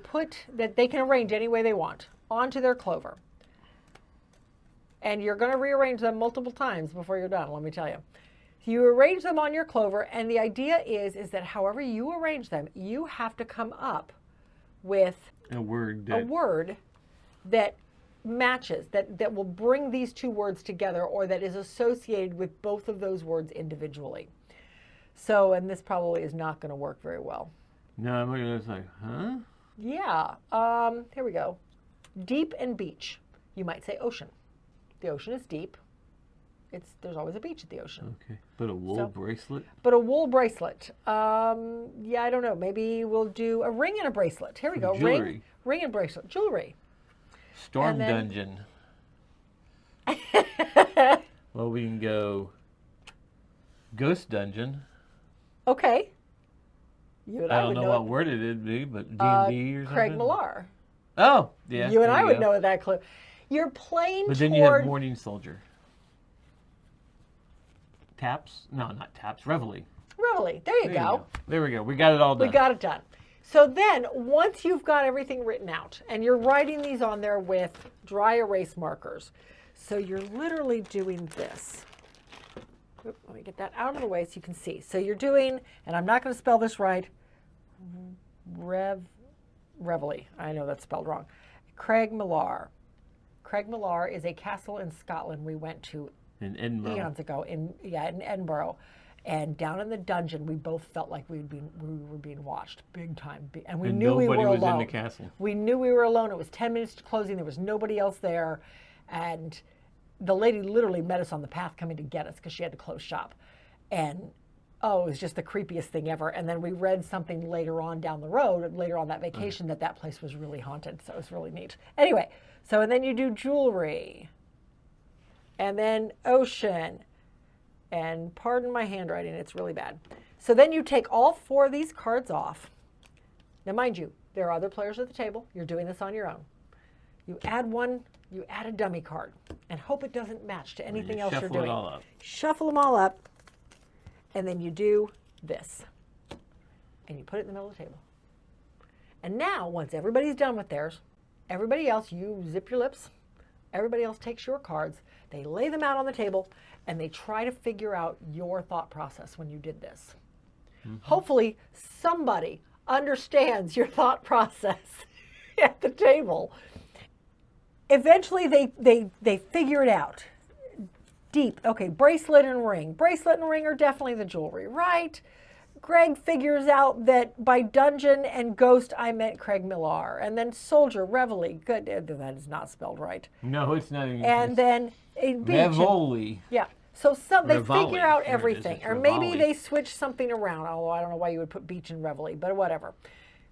can arrange any way they want onto their Clover. And you're going to rearrange them multiple times before you're done, let me tell you. You arrange them on your Clover, and the idea is that however you arrange them, you have to come up with a word that matches, that will bring these 2 words together, or that is associated with both of those words individually. So, and this probably is not going to work very well. No, I'm looking at this like, huh? Yeah. Here we go. Deep and beach. You might say ocean. The ocean is deep there's always a beach at the ocean. Okay. But a wool bracelet? But a wool bracelet. Yeah, I don't know. Maybe we'll do a ring and a bracelet. Here we go. Jewelry. Ring and bracelet. Jewelry. Storm dungeon. Well, we can go ghost dungeon. Okay. You and I don't would know what word it'd be, but D&D or something. Craig Millar. Oh, yeah. You and I would know that clue. You're playing But then you have Morning Soldier. Taps? No, not taps. Reveille. Reveille. There you go. There we go. We got it all done. We got it done. So then, once you've got everything written out, and you're writing these on there with dry erase markers, so you're literally doing this. Oop, let me get that out of the way so you can see. So you're doing, and I'm not going to spell this right, Reveille. I know that's spelled wrong. Craig Millar. Craig Millar is a castle in Scotland we went to in Edinburgh. Eons ago in Edinburgh. And down in the dungeon, we both felt like we were being watched big time. And we knew we were alone. Nobody was in the castle. We knew we were alone. It was 10 minutes to closing. There was nobody else there. And the lady literally met us on the path coming to get us because she had to close shop. And, it was just the creepiest thing ever. And then we read something later on down the road, later on that vacation, that place was really haunted. So it was really neat. Anyway, and then you do jewelry. And then ocean. And pardon my handwriting, it's really bad. So then you take all 4 of these cards off. Now, mind you, there are other players at the table. You're doing this on your own. You add a dummy card, and hope it doesn't match to anything else you're doing. Shuffle it all up. Shuffle them all up, and then you do this. And you put it in the middle of the table. And now, once everybody's done with theirs, everybody else, you zip your lips. Everybody else takes your cards. They lay them out on the table, and they try to figure out your thought process when you did this. Mm-hmm. Hopefully, somebody understands your thought process at the table. Eventually, they figure it out. Deep. Okay, bracelet and ring. Bracelet and ring are definitely the jewelry, right? Greg figures out that by dungeon and ghost, I meant Craig Millar. And then soldier, Reveille. Good, that is not spelled right. No, it's not even. And then a beach. Reveille. Yeah. So they Reveille. figure out There it is. everything. It's Or maybe Reveille. they switch something around, although I don't know why you would put beach and Reveille, but whatever.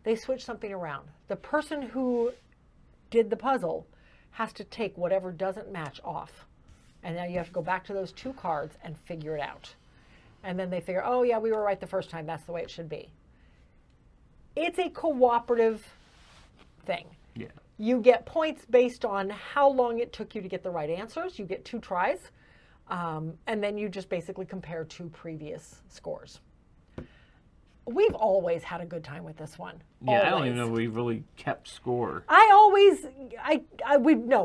They switch something around. The person who did the puzzle has to take whatever doesn't match off. And now you have to go back to those 2 cards and figure it out. And then they figure, oh yeah, we were right the first time. That's the way it should be. It's a cooperative thing. Yeah. You get points based on how long it took you to get the right answers. You get 2 tries. And then you just basically compare 2 previous scores. We've always had a good time with this one. Yeah, always. I don't even know if we really kept score.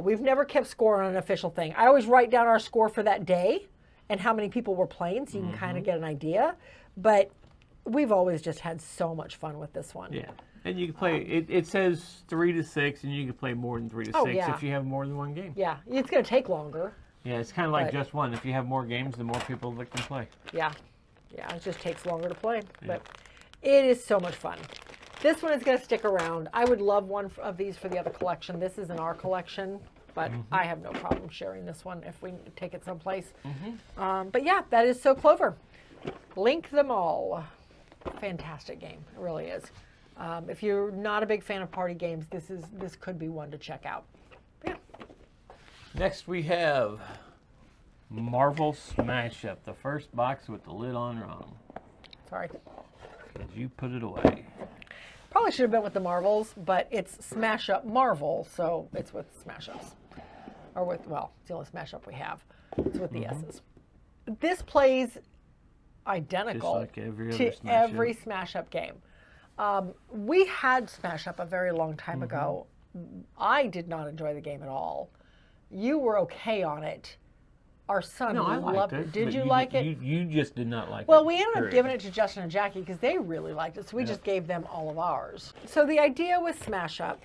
We've never kept score on an official thing. I always write down our score for that day and how many people were playing so you can kind of get an idea. But we've always just had so much fun with this one. Yeah. And you can play, it says 3 to 6, and you can play more than 3 to 6 yeah. if you have more than one game. Yeah, it's going to take longer. Yeah, it's kind of like just one. If you have more games, the more people that can play. Yeah. Yeah, it just takes longer to play. Yeah. But it is so much fun. This one is going to stick around. I would love one of these for the other collection. This is in our collection, but I have no problem sharing this one if we take it someplace. But yeah, that is So Clover. Link them all. Fantastic game. It really is. If you're not a big fan of party games, this could be one to check out. Yeah. Next we have Marvel Smash Up, the first box with the lid on wrong. Sorry. Because you put it away. Probably should have been with the Marvels, but it's Smash Up Marvel, so it's with Smash Ups. Or with, well, it's the only Smash Up we have. It's with the S's. This plays identical like every other to Smash every Up. Smash Up game. We had Smash Up a very long time ago. I did not enjoy the game at all. You were okay on it. Our son loved it. Did you like it? You just did not like it. Well, we ended up giving it to Justin and Jackie because they really liked it, so we just gave them all of ours. So the idea with Smash Up,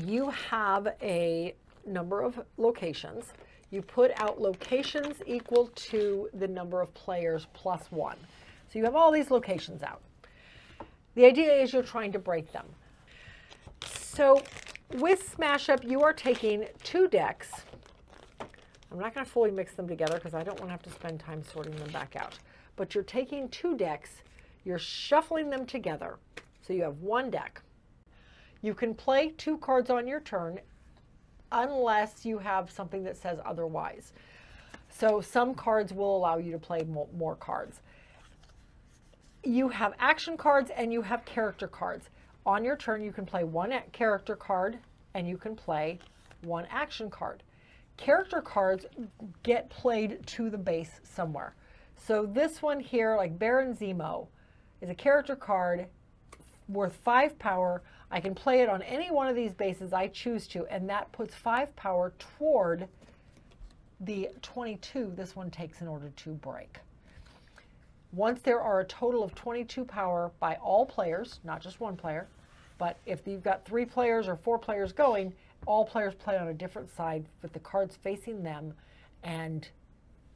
you have a number of locations. You put out locations equal to the number of players plus 1. So you have all these locations out. The idea is you're trying to break them. So with Smash Up, you are taking 2 decks. I'm not going to fully mix them together because I don't want to have to spend time sorting them back out. But you're taking 2 decks, you're shuffling them together. So you have 1 deck. You can play 2 cards on your turn unless you have something that says otherwise. So some cards will allow you to play more cards. You have action cards and you have character cards. On your turn, you can play 1 character card and you can play 1 action card. Character cards get played to the base somewhere. So this one here, like Baron Zemo, is a character card worth 5 power. I can play it on any one of these bases I choose to, and that puts 5 power toward the 22 this one takes in order to break. Once there are a total of 22 power by all players, not just 1 player, but if you've got 3 players or 4 players going, all players play on a different side with the cards facing them, and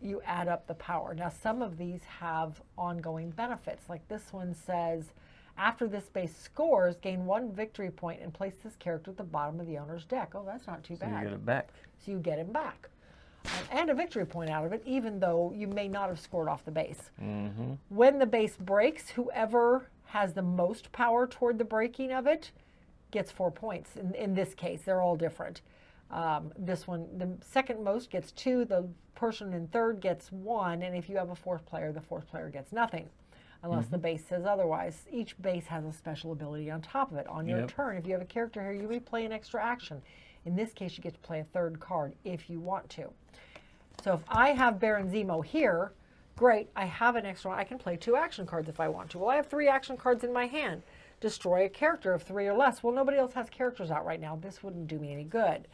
you add up the power. Now, some of these have ongoing benefits. Like this one says, after this base scores, gain 1 victory point and place this character at the bottom of the owner's deck. Oh, that's not too bad. So you get it back. So you get him back. And a victory point out of it, even though you may not have scored off the base. Mm-hmm. When the base breaks, whoever has the most power toward the breaking of it gets 4 points. In this case, they're all different. This one, the second most gets 2, the person in third gets 1, and if you have a 4th player, the 4th player gets nothing, unless the base says otherwise. Each base has a special ability on top of it. On your turn, if you have a character here, you may play an extra action. In this case, you get to play a 3rd card if you want to. So if I have Baron Zemo here, great, I have an extra one. I can play 2 action cards if I want to. Well, I have 3 action cards in my hand. Destroy a character of 3 or less. Well, nobody else has characters out right now. This wouldn't do me any good.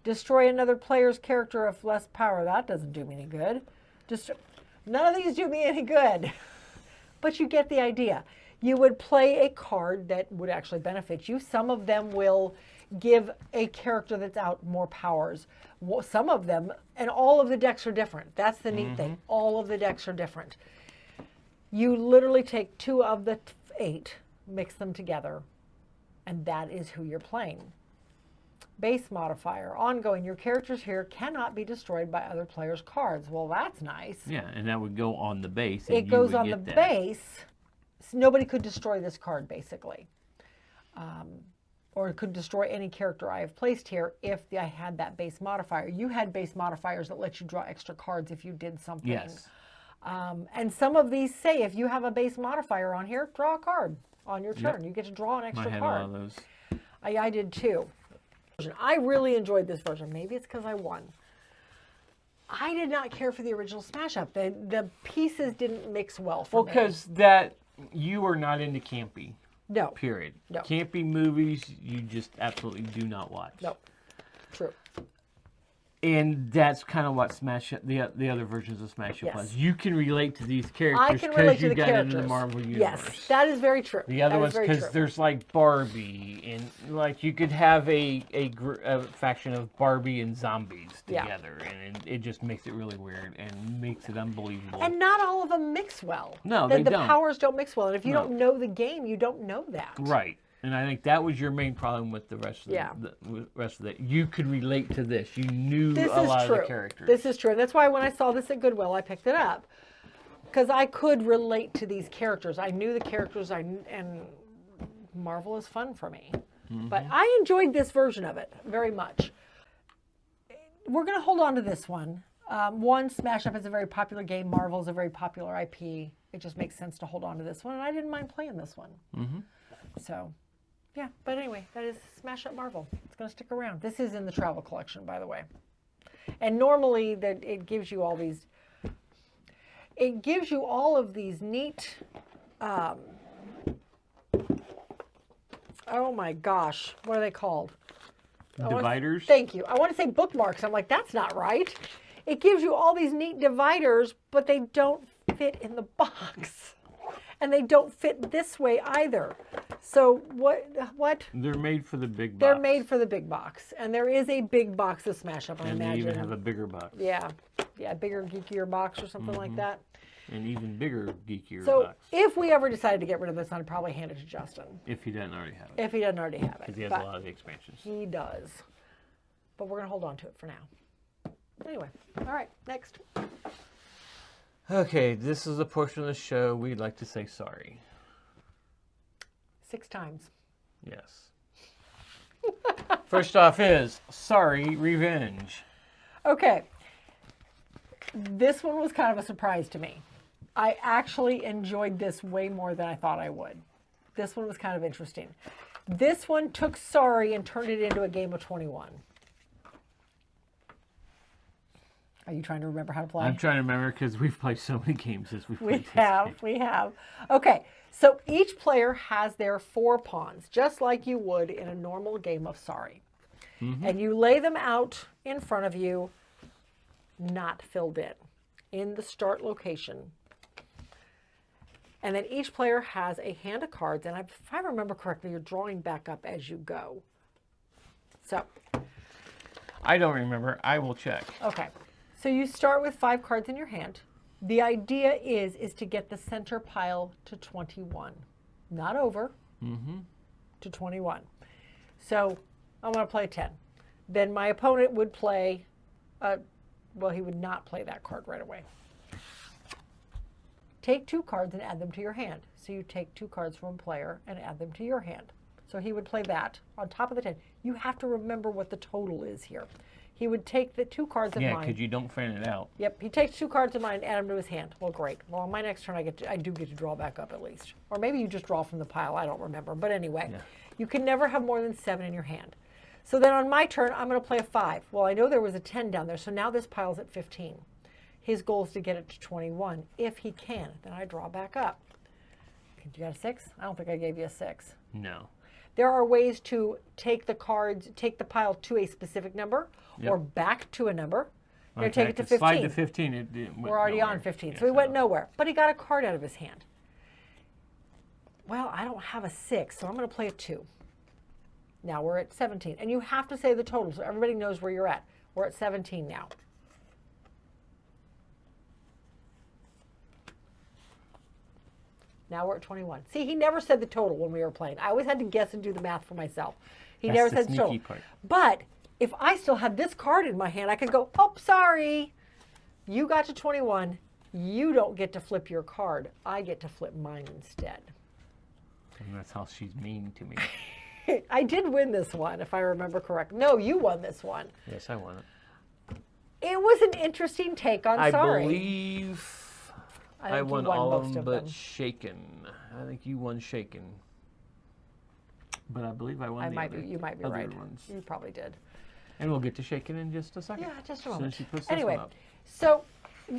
Destroy another player's character of less power. That doesn't do me any good. None of these do me any good. But you get the idea. You would play a card that would actually benefit you. Some of them will give a character that's out more powers. Some of them, and all of the decks are different. That's the neat thing. All of the decks are different. You literally take 2 of the 8, mix them together, and that is who you're playing. Base modifier, ongoing. Your characters here cannot be destroyed by other players' cards. Well, that's nice. Yeah, and that would go on the base. And it goes on the base. So nobody could destroy this card, basically. Or it could destroy any character I have placed here if I had that base modifier. You had base modifiers that let you draw extra cards if you did something. Yes. And some of these say if you have a base modifier on here, draw a card on your turn. You get to draw an extra card. I had one of those. I did too. I really enjoyed this version. Maybe it's because I won. I did not care for the original Smash Up. The pieces didn't mix well for me. Well, because you are not into campy. No. Period. No. Campy movies, you just absolutely do not watch. No. True. And that's kind of what Smash Up, the other versions of Smash Up was. You can relate to these I characters can relate because to you the got characters. into the Marvel Universe. Yes, that is very true. The other That ones, is very because true. there's like Barbie, and like you could have a faction of Barbie and zombies together, and it just makes it really weird and makes it unbelievable. And not all of them mix well. No, they the don't. powers don't mix well. And if you don't know the game, you don't know that. Right. And I think that was your main problem with the rest of the rest of it. You could relate to this. You knew a lot of the characters. This is true. And that's why when I saw this at Goodwill, I picked it up. Because I could relate to these characters. I knew the characters, and Marvel is fun for me. But I enjoyed this version of it very much. We're going to hold on to this one. One, Smash Up is a very popular game. Marvel is a very popular IP. It just makes sense to hold on to this one. And I didn't mind playing this one. So... yeah, but anyway, that is Smash Up Marvel. It's going to stick around. This is in the travel collection, by the way. And normally it gives you all these, neat, oh my gosh, what are they called? Dividers? Thank you. I want to say bookmarks. I'm like, that's not right. It gives you all these neat dividers, but they don't fit in the box. And they don't fit this way either. So what? They're made for the big box. They're made for the big box. And there is a big box of Smash Up, I imagine. And they even have a bigger box. Yeah, bigger, geekier box or something like that. An even bigger, geekier So box. if we ever decided to get rid of this, I'd probably hand it to Justin. If he doesn't already have it. If he doesn't already have it. Because he has a lot of the expansions. He does. But we're going to hold on to it for now. Anyway, all right, next. Okay, this is a portion of the show we'd like to say sorry. 6 times. Yes. First off is Sorry Revenge. Okay. This one was kind of a surprise to me. I actually enjoyed this way more than I thought I would. This one was kind of interesting. This one took Sorry and turned it into a game of 21. Are you trying to remember how to play? I'm trying to remember because we've played so many games as we've played We have. Okay, so each player has their 4 pawns, just like you would in a normal game of Sorry. Mm-hmm. And you lay them out in front of you, not filled in the start location. And then each player has a hand of cards, and if I remember correctly, you're drawing back up as you go. So. I don't remember. I will check. Okay. So you start with 5 cards in your hand. The idea is to get the center pile to 21. Not over, to 21. So I'm going to play 10. Then my opponent would play, well, he would not play that card right away. Take 2 cards and add them to your hand. So you take 2 cards from a player and add them to your hand. So he would play that on top of the 10. You have to remember what the total is here. He would take the 2 cards of mine. Yeah, because you don't fan it out. Yep, he takes 2 cards of mine and add them to his hand. Well, great. Well, on my next turn, I do get to draw back up at least. Or maybe you just draw from the pile. I don't remember. But anyway, you can never have more than 7 in your hand. So then on my turn, I'm going to play a 5. Well, I know there was a 10 down there, so now this pile's at 15. His goal is to get it to 21. If he can, then I draw back up. You got a 6? I don't think I gave you a 6. No. There are ways to take the cards, take the pile to a specific number or back to a number. Or take it to 15. Slide to 15. We're already on 15, so he went nowhere. But he got a card out of his hand. Well, I don't have a 6, so I'm going to play a 2. Now we're at 17. And you have to say the total so everybody knows where you're at. We're at 17 now. Now we're at 21. See, he never said the total when we were playing. I always had to guess and do the math for myself. He never said the total. Part. But if I still had this card in my hand, I could go, oh, sorry. You got to 21. You don't get to flip your card. I get to flip mine instead. And that's how she's mean to me. I did win this one, if I remember correctly. No, you won this one. Yes, I won it. It was an interesting take on Sorry. I believe I won all of them but Shakin. I think you won Shakin. But I believe I won the other, you might be other right. ones. You probably did. And we'll get to Shakin in just a second. Yeah, just a moment. So she puts Anyway, this one up. so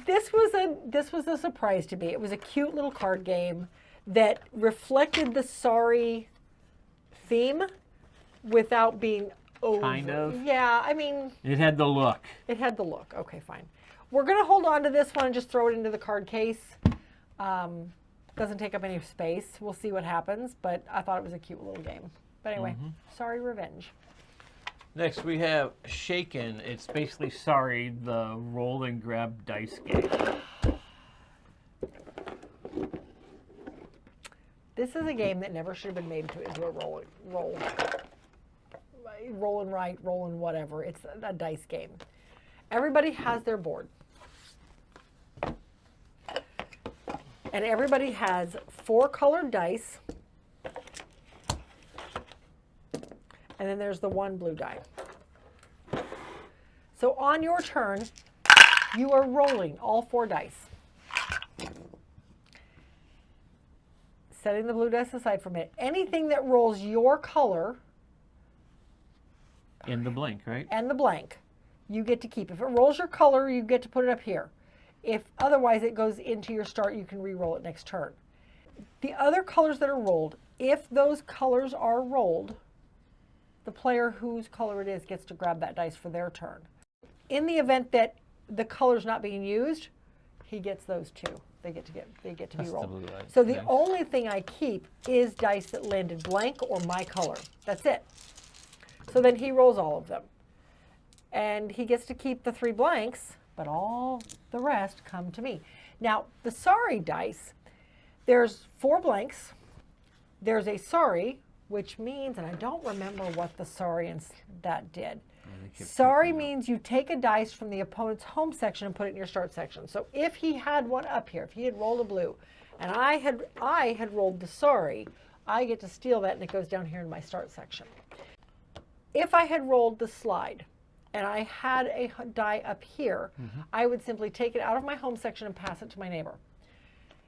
this was a surprise to me. It was a cute little card game that reflected the Sorry theme without being over. Kind of. Yeah, I mean. It had the look. It had the look. Okay, fine. We're going to hold on to this one and just throw it into the card case. Doesn't take up any space. We'll see what happens, but I thought it was a cute little game. But anyway, Sorry Revenge. Next we have Shakin. It's basically Sorry, the roll and grab dice game. This is a game that never should have been made into a roll and write, roll and whatever. It's a dice game. Everybody has their board. And everybody has 4 colored dice. And then there's the 1 blue die. So on your turn, you are rolling all 4 dice. Setting the blue dice aside for a minute. Anything that rolls your color. In the blank, right? And the blank, you get to keep. If it rolls your color, you get to put it up here. If otherwise it goes into your start, you can re-roll it next turn. The other colors that are rolled, if those colors are rolled, the player whose color it is gets to grab that dice for their turn. In the event that the color's not being used, he gets those 2. They get to be rolled. So the only thing I keep is dice that landed blank or my color. That's it. So then he rolls all of them. And he gets to keep the 3 blanks, but all the rest come to me. Now, the Sorry dice, there's 4 blanks. There's a Sorry, which means, and I don't remember what the Sorry and that did. I think kept Sorry picking up. means you take a dice from the opponent's home section and put it in your start section. So if he had one up here, if he had rolled a blue, and I had rolled the sorry, I get to steal that and it goes down here in my start section. If I had rolled the slide and I had a die up here, I would simply take it out of my home section and pass it to my neighbor.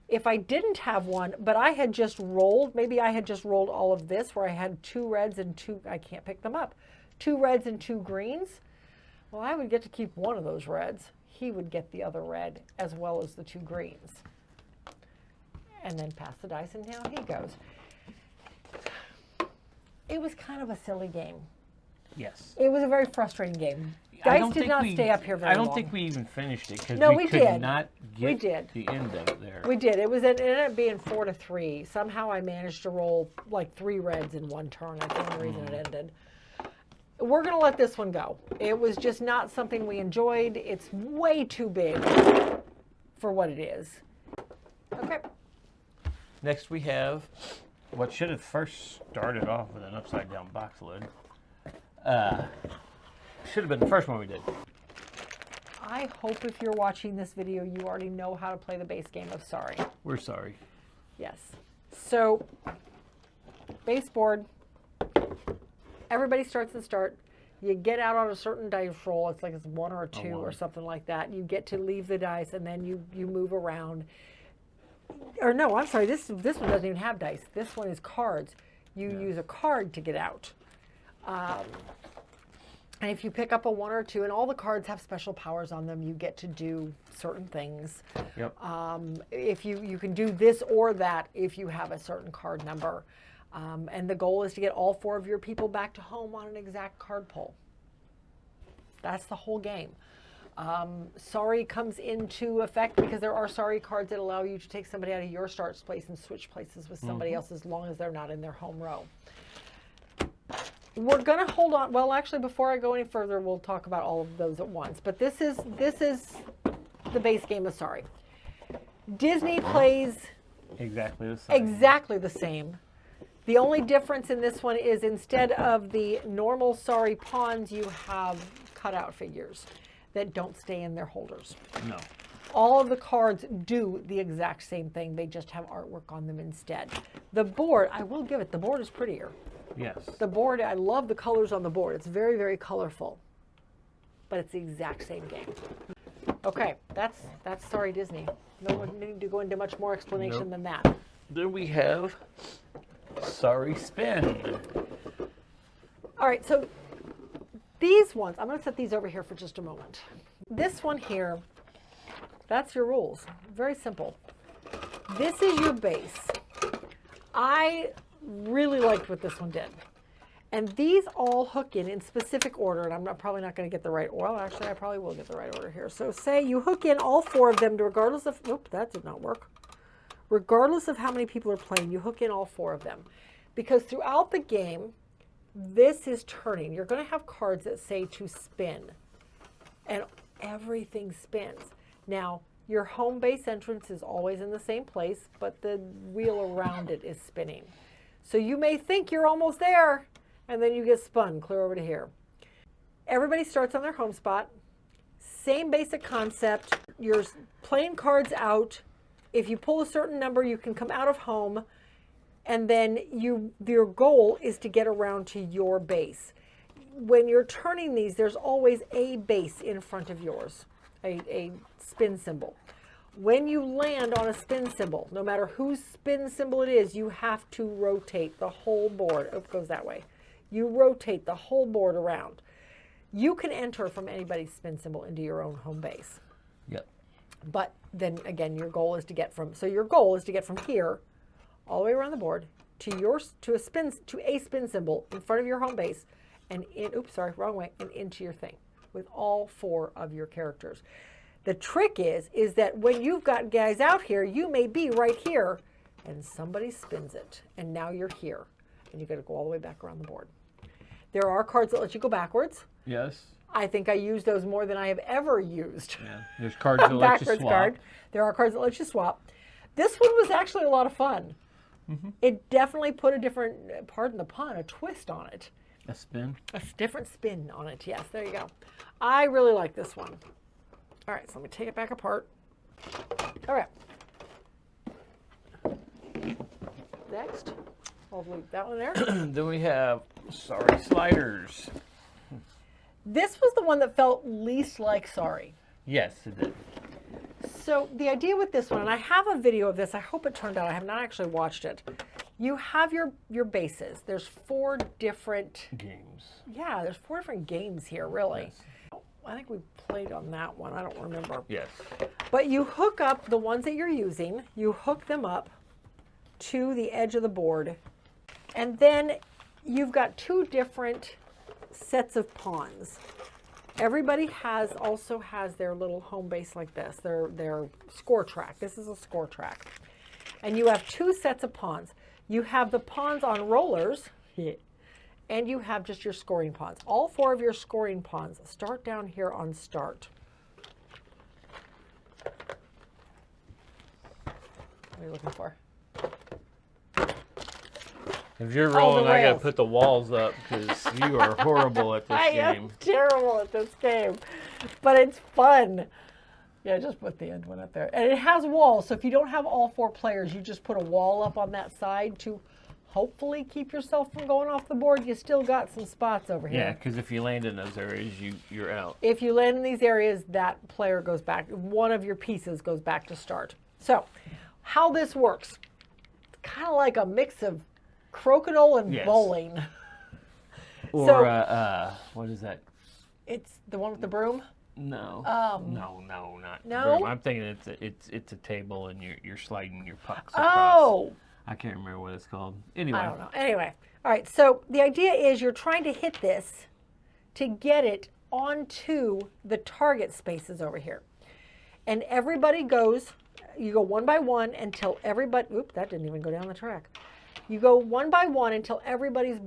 If I didn't have one, but I had just rolled, maybe I had just rolled all of this where I had 2 reds and 2, I can't pick them up, 2 reds and 2 greens, well, I would get to keep one of those reds. He would get the other red as well as the 2 greens. And then pass the dice and now he goes. It was kind of a silly game. Yes. It was a very frustrating game. I Dice don't did think not we- stay up here very I don't long. think we even finished it because No, we we could did. not We get did. the end of it there. We did. It ended up being 4-3. Somehow I managed to roll like 3 reds in one turn. That's the only reason it ended. We're going to let this one go. It was just not something we enjoyed. It's way too big for what it is. Okay. Next we have what should have first started off with an upside down box lid. Should have been the first one we did. I hope if you're watching this video, you already know how to play the base game of Sorry. We're sorry. Yes. So, base board. Everybody starts and start. You get out on a certain dice roll. It's like it's 1 or a 2 or something like that. You get to leave the dice and then you move around. Or no, I'm sorry. This one doesn't even have dice. This one is cards. You use a card to get out. And if you pick up a 1 or 2, and all the cards have special powers on them, you get to do certain things. Yep. If you can do this or that if you have a certain card number. And the goal is to get all 4 of your people back to home on an exact card pull. That's the whole game. Sorry comes into effect because there are sorry cards that allow you to take somebody out of your start place and switch places with somebody else as long as they're not in their home row. We're going to hold on. Well, actually, before I go any further, we'll talk about all of those at once. But this is the base game of Sorry. Disney plays Exactly the same. exactly the same. The only difference in this one is instead of the normal Sorry pawns, you have cutout figures that don't stay in their holders. No. All of the cards do the exact same thing. They just have artwork on them instead. The board, I will give it, the board is prettier. Yes. The board, I love the colors on the board. It's very, very colorful. But it's the exact same game. Okay, that's Sorry Disney. No one need to go into much more explanation than that. Then we have Sorry Spin. All right, so these ones, I'm going to set these over here for just a moment. This one here, that's your rules. Very simple. This is your base. I really liked what this one did. And these all hook in specific order, and I'm probably not going to get the right order. Well, actually, I probably will get the right order here. So say you hook in all 4 of them, regardless of, oops, that did not work. Regardless of how many people are playing, you hook in all 4 of them. Because throughout the game, this is turning. You're going to have cards that say to spin. And everything spins. Now, your home base entrance is always in the same place, but the wheel around it is spinning. So you may think you're almost there, and then you get spun clear over to here. Everybody starts on their home spot. Same basic concept. You're playing cards out. If you pull a certain number, you can come out of home, and then your goal is to get around to your base. When you're turning these, there's always a base in front of yours, a spin symbol. When you land on a spin symbol, no matter whose spin symbol it is, you have to rotate the whole board. Oh, it goes that way. You rotate the whole board around. You can enter from anybody's spin symbol into your own home base. Yep. But then again, your goal is to get from here all the way around the board to a spin symbol in front of your home base and and into your thing with all 4 of your characters. The trick is that when you've got guys out here, you may be right here and somebody spins it and now you're here and you got to go all the way back around the board. There are cards that let you go backwards. Yes. I think I use those more than I have ever used. Yeah. There's cards that let you Backwards swap. card. There are cards that let you swap. This one was actually a lot of fun. It definitely put a different, pardon the pun, a twist on it. A spin? A different spin on it. Yes, there you go. I really like this one. All right, so let me take it back apart. All right. Next, I'll leave that one there. Then we have Sorry Sliders. This was the one that felt least like Sorry. Yes, it did. So the idea with this one, and I have a video of this, I hope it turned out, I have not actually watched it. You have your bases. There's 4 different games. Yeah, there's 4 different games here, really. Yes. I think we played on that one. I don't remember. Yes. But you hook up the ones that you're using, you hook them up to the edge of the board, and then you've got 2 different sets of pawns. Everybody also has their little home base like this, their score track. This is a score track. And you have 2 sets of pawns. You have the pawns on rollers, and you have just your scoring pawns. All 4 of your scoring pawns start down here on start. What are you looking for? If you're rolling, I got to rails. put the walls up because you are horrible at this I game. am terrible at this game, but it's fun. Yeah, just put the end one up there. And it has walls, so if you don't have all 4 players, you just put a wall up on that side to hopefully keep yourself from going off the board. You still got some spots over here. Yeah, because if you land in those areas, you're out. If you land in these areas, that player goes back. One of your pieces goes back to start. So, how this works, it's kind of like a mix of crokinole and Yes. bowling. Or, So- what is that? It's the one with the broom? No. No, not No? broom. I'm thinking it's a table and you're sliding your pucks across. Oh! I can't remember what it's called. Anyway. I don't know. Anyway, all right, so the idea is you're trying to hit this to get it onto the target spaces over here. And everybody goes, you go one by one until everybody, oops, that didn't even go down the track. You go one by one until everybody's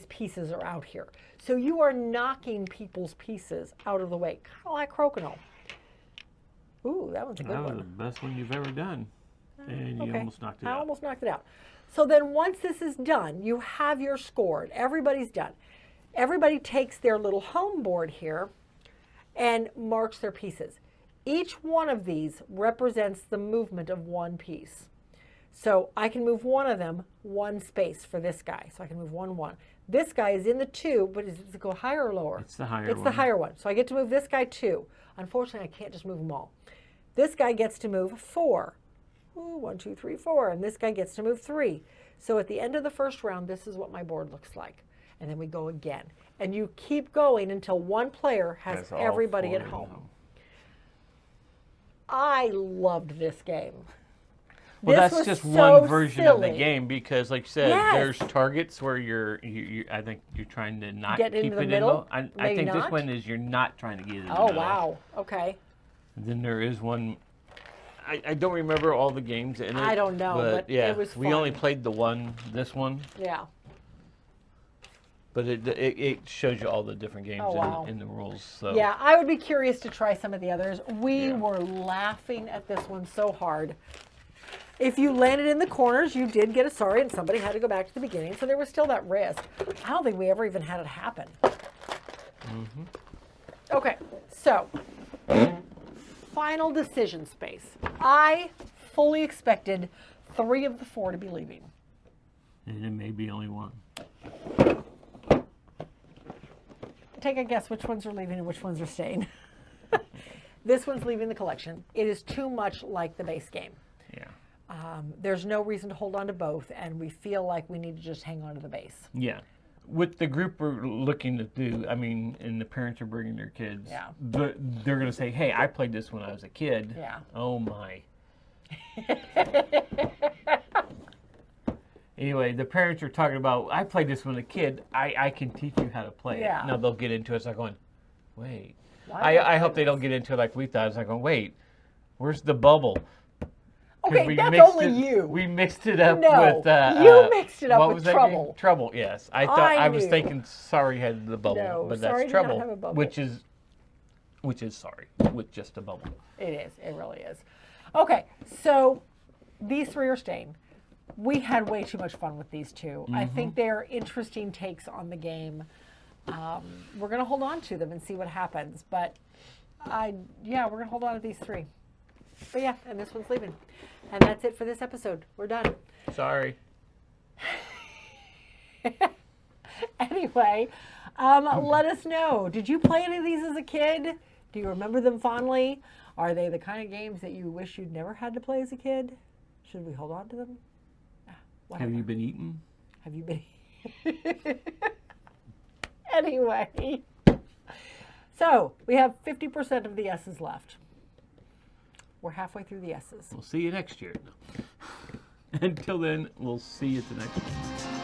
pieces are out here. So you are knocking people's pieces out of the way, kind of like crokinole. Ooh, that one's a good That was one. the best one you've ever done. And you Okay. almost knocked it I out. almost knocked it out. So then once this is done, you have your score. Everybody's done. Everybody takes their little home board here and marks their pieces. Each one of these represents the movement of one piece. So I can move one of them 1 space for this guy. So I can move 1, 1. This guy is in the 2, but does it go higher or lower? It's the higher It's one. the higher one. So I get to move this guy 2. Unfortunately, I can't just move them all. This guy gets to move 4. Ooh, 1, 2, 3, 4. And this guy gets to move 3. So at the end of the first round, this is what my board looks like. And then we go again. And you keep going until one player has That's all everybody 4 at in home. I loved this game. Well, This that's was just so one version of the silly. game because, like you said, Yes. there's targets where you I think you're trying to not Get keep into the it middle? I Maybe think not? this one is you're not trying to get it in the Oh, middle. wow. Okay. And then there is one. I don't remember all the games in it. I don't know, but yeah, it was we only fun. played this one, Yeah. but it shows you all the different games Oh, wow. in the rules. So Yeah, I would be curious to try some of the others. We Yeah. were laughing at this one so hard. If you landed in the corners, you did get a sorry, and somebody had to go back to the beginning, so there was still that risk. I don't think we ever even had it happen. Mm-hmm. Okay, so final decision space. I fully expected 3 of the 4 to be leaving. and it may be only one. Take a guess which ones are leaving and which ones are staying. This one's leaving the collection. It is too much like the base game. Yeah. There's no reason to hold on to both, and we feel like we need to just hang on to the base. Yeah. With the group we're looking to do, I mean, and the parents are bringing their kids, Yeah. they're going to say, hey, I played this when I was a kid. Yeah. Oh, my. Anyway, the parents are talking about, I played this when a kid. I can teach you how to play Yeah. it. Now they'll get into it. It's like going, wait. Why I hope they don't get into it like we thought. It's like going, wait, where's the bubble? 'Cause Okay, we that's mixed only it- you. We mixed it up No, with. you mixed it up what with was that game? Trouble. Trouble, yes. I thought I I was knew. thinking Sorry had the bubble, No, but Sorry that's did not Trouble, have a bubble. which is Sorry with just a bubble. It is. It really is. Okay, so these 3 are staying. we had way too much fun with these two. I think they're interesting takes on the game. We're going to hold on to them and see what happens. But we're going to hold on to these three. But yeah, and this one's leaving. And that's it for this episode. We're done. Sorry. Anyway, let us know. Did you play any of these as a kid? Do you remember them fondly? Are they the kind of games that you wish you'd never had to play as a kid? Should we hold on to them? Whatever. Have you been eaten? Have you been? Anyway. So, we have 50% of the S's left. We're halfway through the S's. We'll see you next year. Until then, we'll see you at the next one.